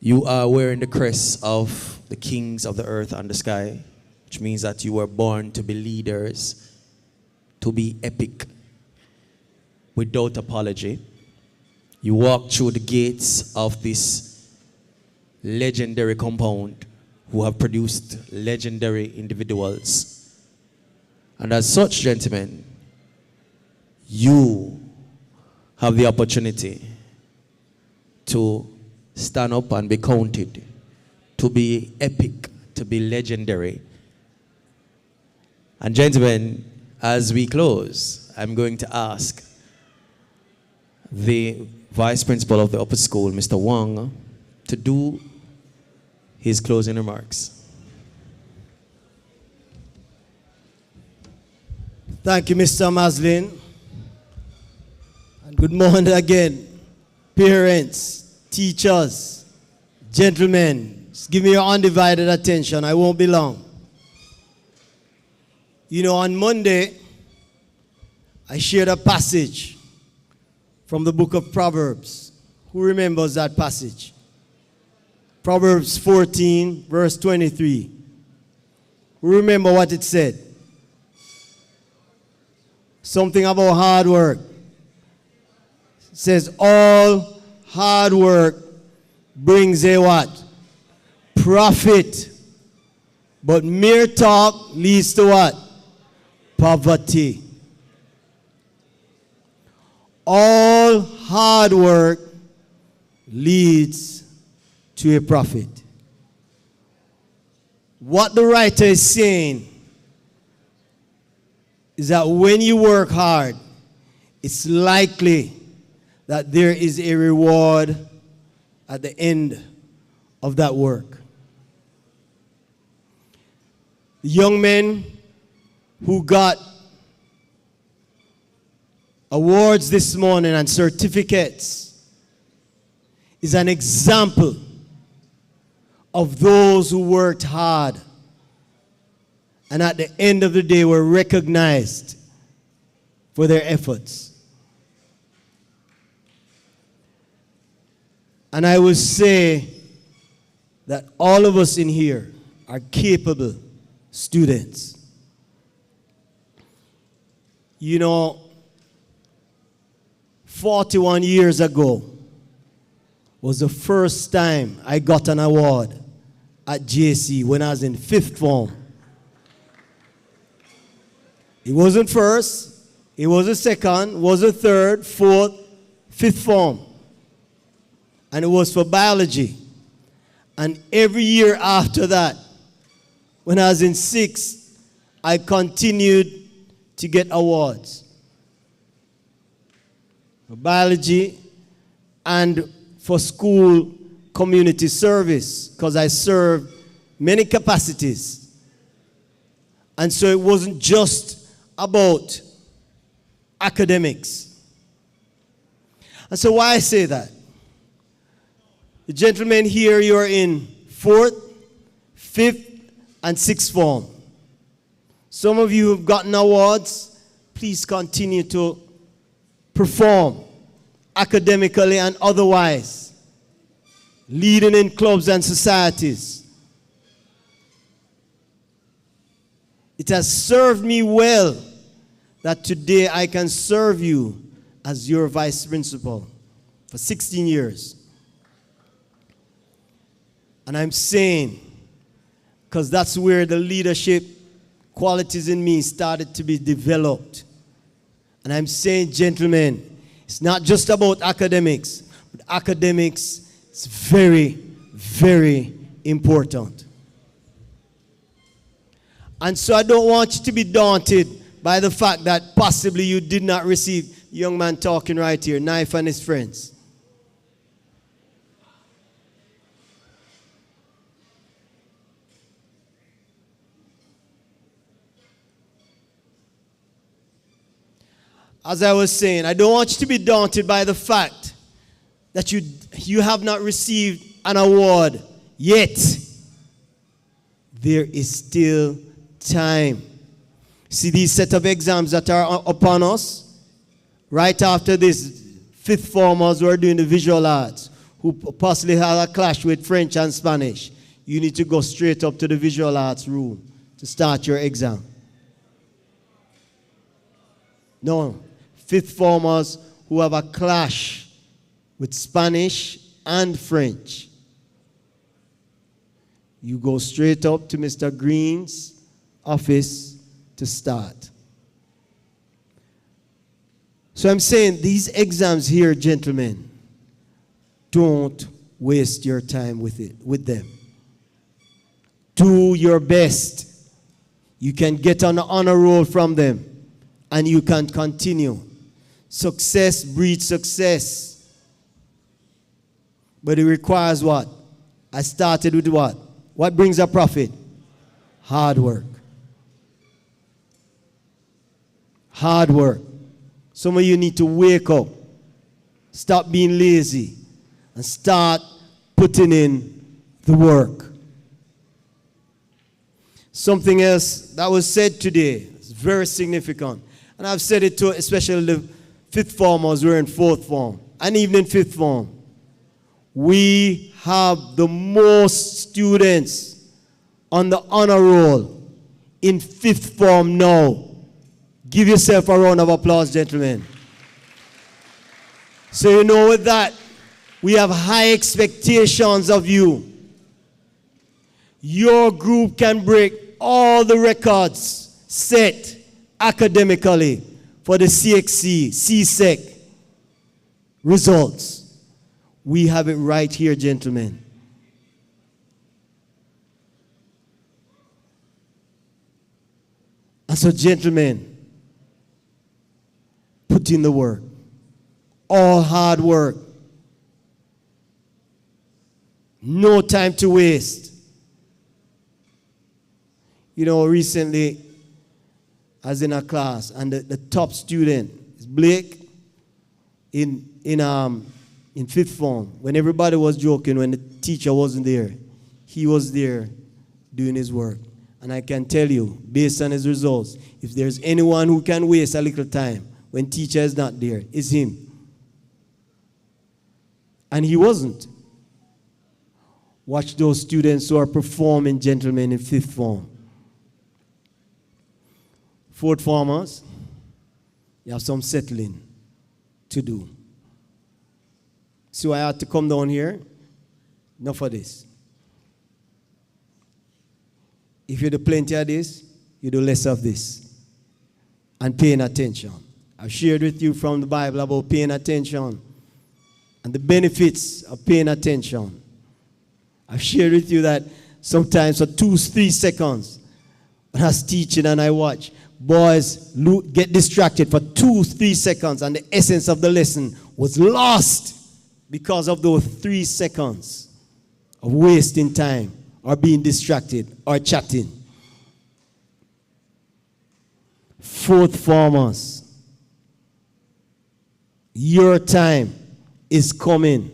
You are wearing the crest of the kings of the earth and the sky, which means that you were born to be leaders, to be epic, without apology. You walk through the gates of this legendary compound who have produced legendary individuals. And as such, gentlemen, you have the opportunity to stand up and be counted, to be epic, to be legendary. And gentlemen, as we close, I'm going to ask the Vice Principal of the Upper School, Mr. Wong, to do his closing remarks. Thank you, Mr. Maslin. And good morning again, parents, teachers, gentlemen. Just give me your undivided attention. I won't be long. You know, on Monday, I shared a passage from the book of Proverbs. Who remembers that passage? Proverbs 14, verse 23. Who remember what it said? Something about hard work. It says, all hard work brings a what? Profit. But mere talk leads to what? Poverty. All hard work leads to a profit. What the writer is saying is that when you work hard, it's likely that there is a reward at the end of that work. The young men who got awards this morning and certificates is an example of those who worked hard and at the end of the day were recognized for their efforts. And I will say that all of us in here are capable students. You know, 41 years ago was the first time I got an award at JC when I was in 5th form. It wasn't first, it wasn't second, it wasn't third, 4th, 5th form. And it was for biology. And every year after that, when I was in 6th, I continued to get awards for biology and for school community service, because I served many capacities. And so it wasn't just about academics. And so why I say that? The gentlemen here, you are in 4th, 5th, and 6th form. Some of you have gotten awards. Please continue to perform academically and otherwise, leading in clubs and societies. It has served me well that today I can serve you as your vice principal for 16 years. And I'm saying, because that's where the leadership qualities in me started to be developed. And I'm saying, gentlemen, it's not just about academics, but academics is very, very important. And so I don't want you to be daunted by the fact that possibly you did not receive. Young man talking right here, Knife and his friends. As I was saying, I don't want you to be daunted by the fact that you have not received an award yet. There is still time. See these set of exams that are upon us? Right after this, fifth formers who are doing the visual arts, who possibly have a clash with French and Spanish, you need to go straight up to the visual arts room to start your exam. No, fifth formers who have a clash with Spanish and French, you go straight up to Mr. Green's office to start. So I'm saying these exams here, gentlemen, don't waste your time with them. Do your best. You can get on the honor roll from them and you can continue. Success breeds success. But it requires what? I started with what? What brings a profit? Hard work. Hard work. Some of you need to wake up. Stop being lazy. And start putting in the work. Something else that was said today is very significant. And I've said it to especially the fifth formers who are in fourth form. And even in fifth form. We have the most students on the honor roll in fifth form now. Give yourself a round of applause, gentlemen. So you know with that, we have high expectations of you. Your group can break all the records set academically for the CXC, CSEC results. We have it right here, gentlemen. And so, gentlemen, put in the work. All hard work. No time to waste. You know, recently, I was in a class, and the top student is Blake in fifth form. When everybody was joking, when the teacher wasn't there, he was there doing his work. And I can tell you, based on his results, if there's anyone who can waste a little time when teacher is not there, it's him. And he wasn't. Watch those students who are performing, gentlemen, in fifth form. Fourth formers, you have some settling to do. See why I had to come down here? Enough for this. If you do plenty of this, you do less of this. And paying attention. I've shared with you from the Bible about paying attention and the benefits of paying attention. I've shared with you that sometimes for 2-3 seconds, when I was teaching and I watch, boys get distracted for 2-3 seconds and the essence of the lesson was lost because of those 3 seconds of wasting time or being distracted or chatting. Fourth formers, your time is coming.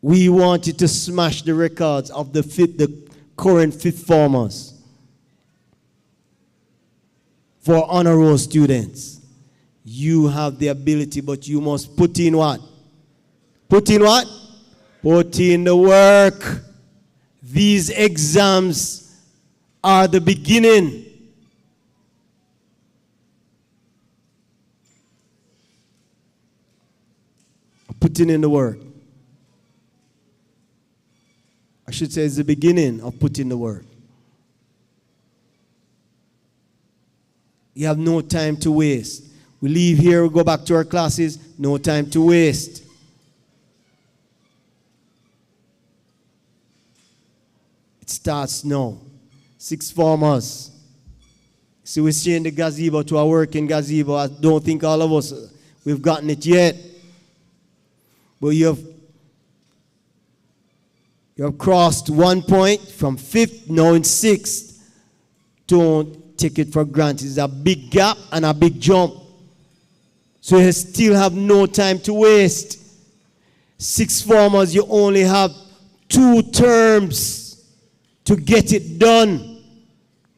We want you to smash the records of the current fifth formers for honor roll students. You have the ability, but you must put in what? Put in what? Put in the work. These exams are the beginning. Putting in the work. I should say it's the beginning of putting the work. You have no time to waste. We leave here, we go back to our classes, no time to waste. It starts now. Six formers. See, we're seeing the gazebo to a working gazebo. I don't think all of us, we've gotten it yet. But you have crossed 1 point from 5th, now in 6th. Don't take it for granted. It's a big gap and a big jump. So you still have no time to waste. 6 formers, you only have 2 terms to get it done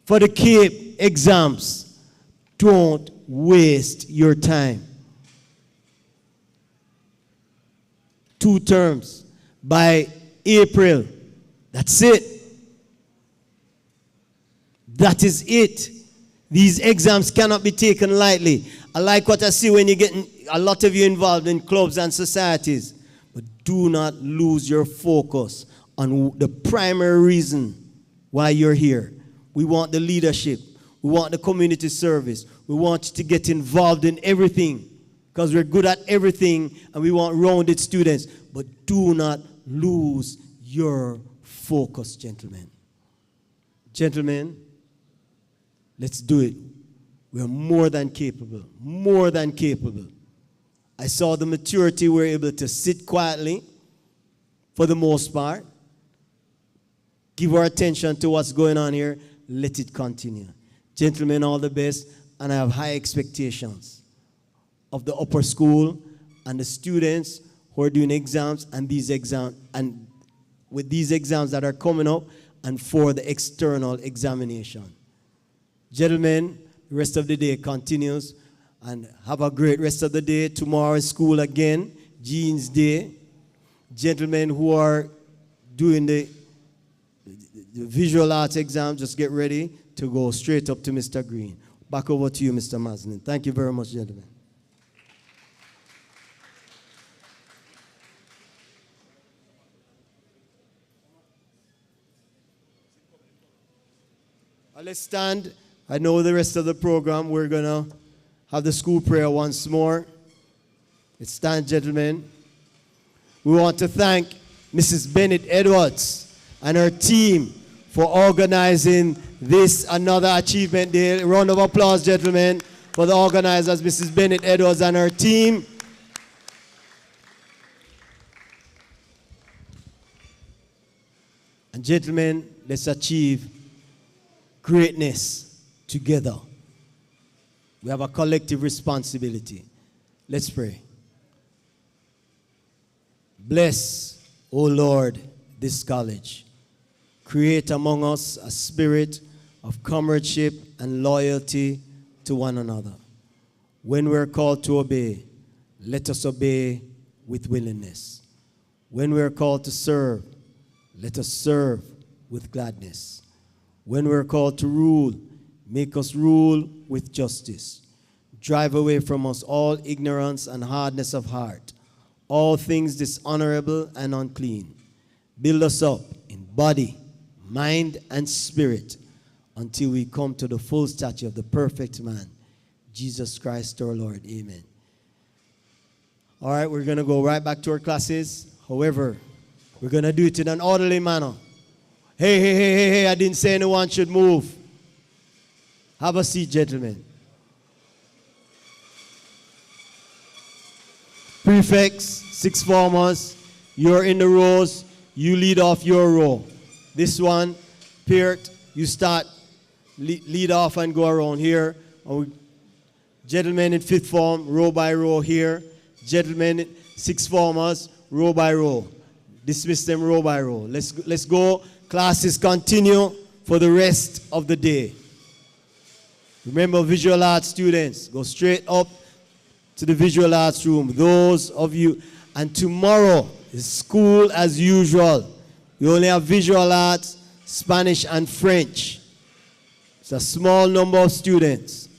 for the CAPE exams. Don't waste your time. 2 terms by April. That's it. That is it. These exams cannot be taken lightly. I like what I see when you're getting a lot of you involved in clubs and societies. But do not lose your focus on the primary reason why you're here. We want the leadership. We want the community service. We want you to get involved in everything because we're good at everything and we want rounded students. But do not lose your focus, gentlemen. Gentlemen, let's do it. We are more than capable. More than capable. I saw the maturity. We're able to sit quietly for the most part. Give our attention to what's going on here. Let it continue. Gentlemen, all the best. And I have high expectations of the upper school and the students who are doing exams and these exams and with these exams that are coming up and for the external examination. Gentlemen, the rest of the day continues and have a great rest of the day. Tomorrow is school again, Jeans Day. Gentlemen who are doing the visual arts exam, just get ready to go straight up to Mr. Green. Back over to you, Mr. Maslin. Thank you very much, gentlemen. Let's stand. I know the rest of the program. We're going to have the school prayer once more. Let's stand, gentlemen. We want to thank Mrs. Bennett Edwards and her team for organizing this another achievement day. A round of applause, gentlemen, for the organizers, Mrs. Bennett Edwards and her team. And gentlemen, let's achieve greatness together. We have a collective responsibility. Let's pray. Bless, O Lord, this college. Create among us a spirit of comradeship and loyalty to one another. When we're called to obey, let us obey with willingness. When we're called to serve, let us serve with gladness. When we're called to rule, make us rule with justice. Drive away from us all ignorance and hardness of heart, all things dishonorable and unclean. Build us up in body, mind, and spirit until we come to the full stature of the perfect man, Jesus Christ our Lord. Amen. All right, we're going to go right back to our classes. However, we're going to do it in an orderly manner. Hey, I didn't say anyone should move. Have a seat, gentlemen. Prefects, sixth formers, you're in the rows. You lead off your row. This one, Peart, you start, lead off and go around here. Gentlemen in fifth form, row by row here. Gentlemen, sixth formers, row by row. Dismiss them row by row. Let's go. Classes continue for the rest of the day. Remember, visual arts students, go straight up to the visual arts room. Those of you, and tomorrow is school as usual. We only have visual arts, Spanish, and French. It's a small number of students.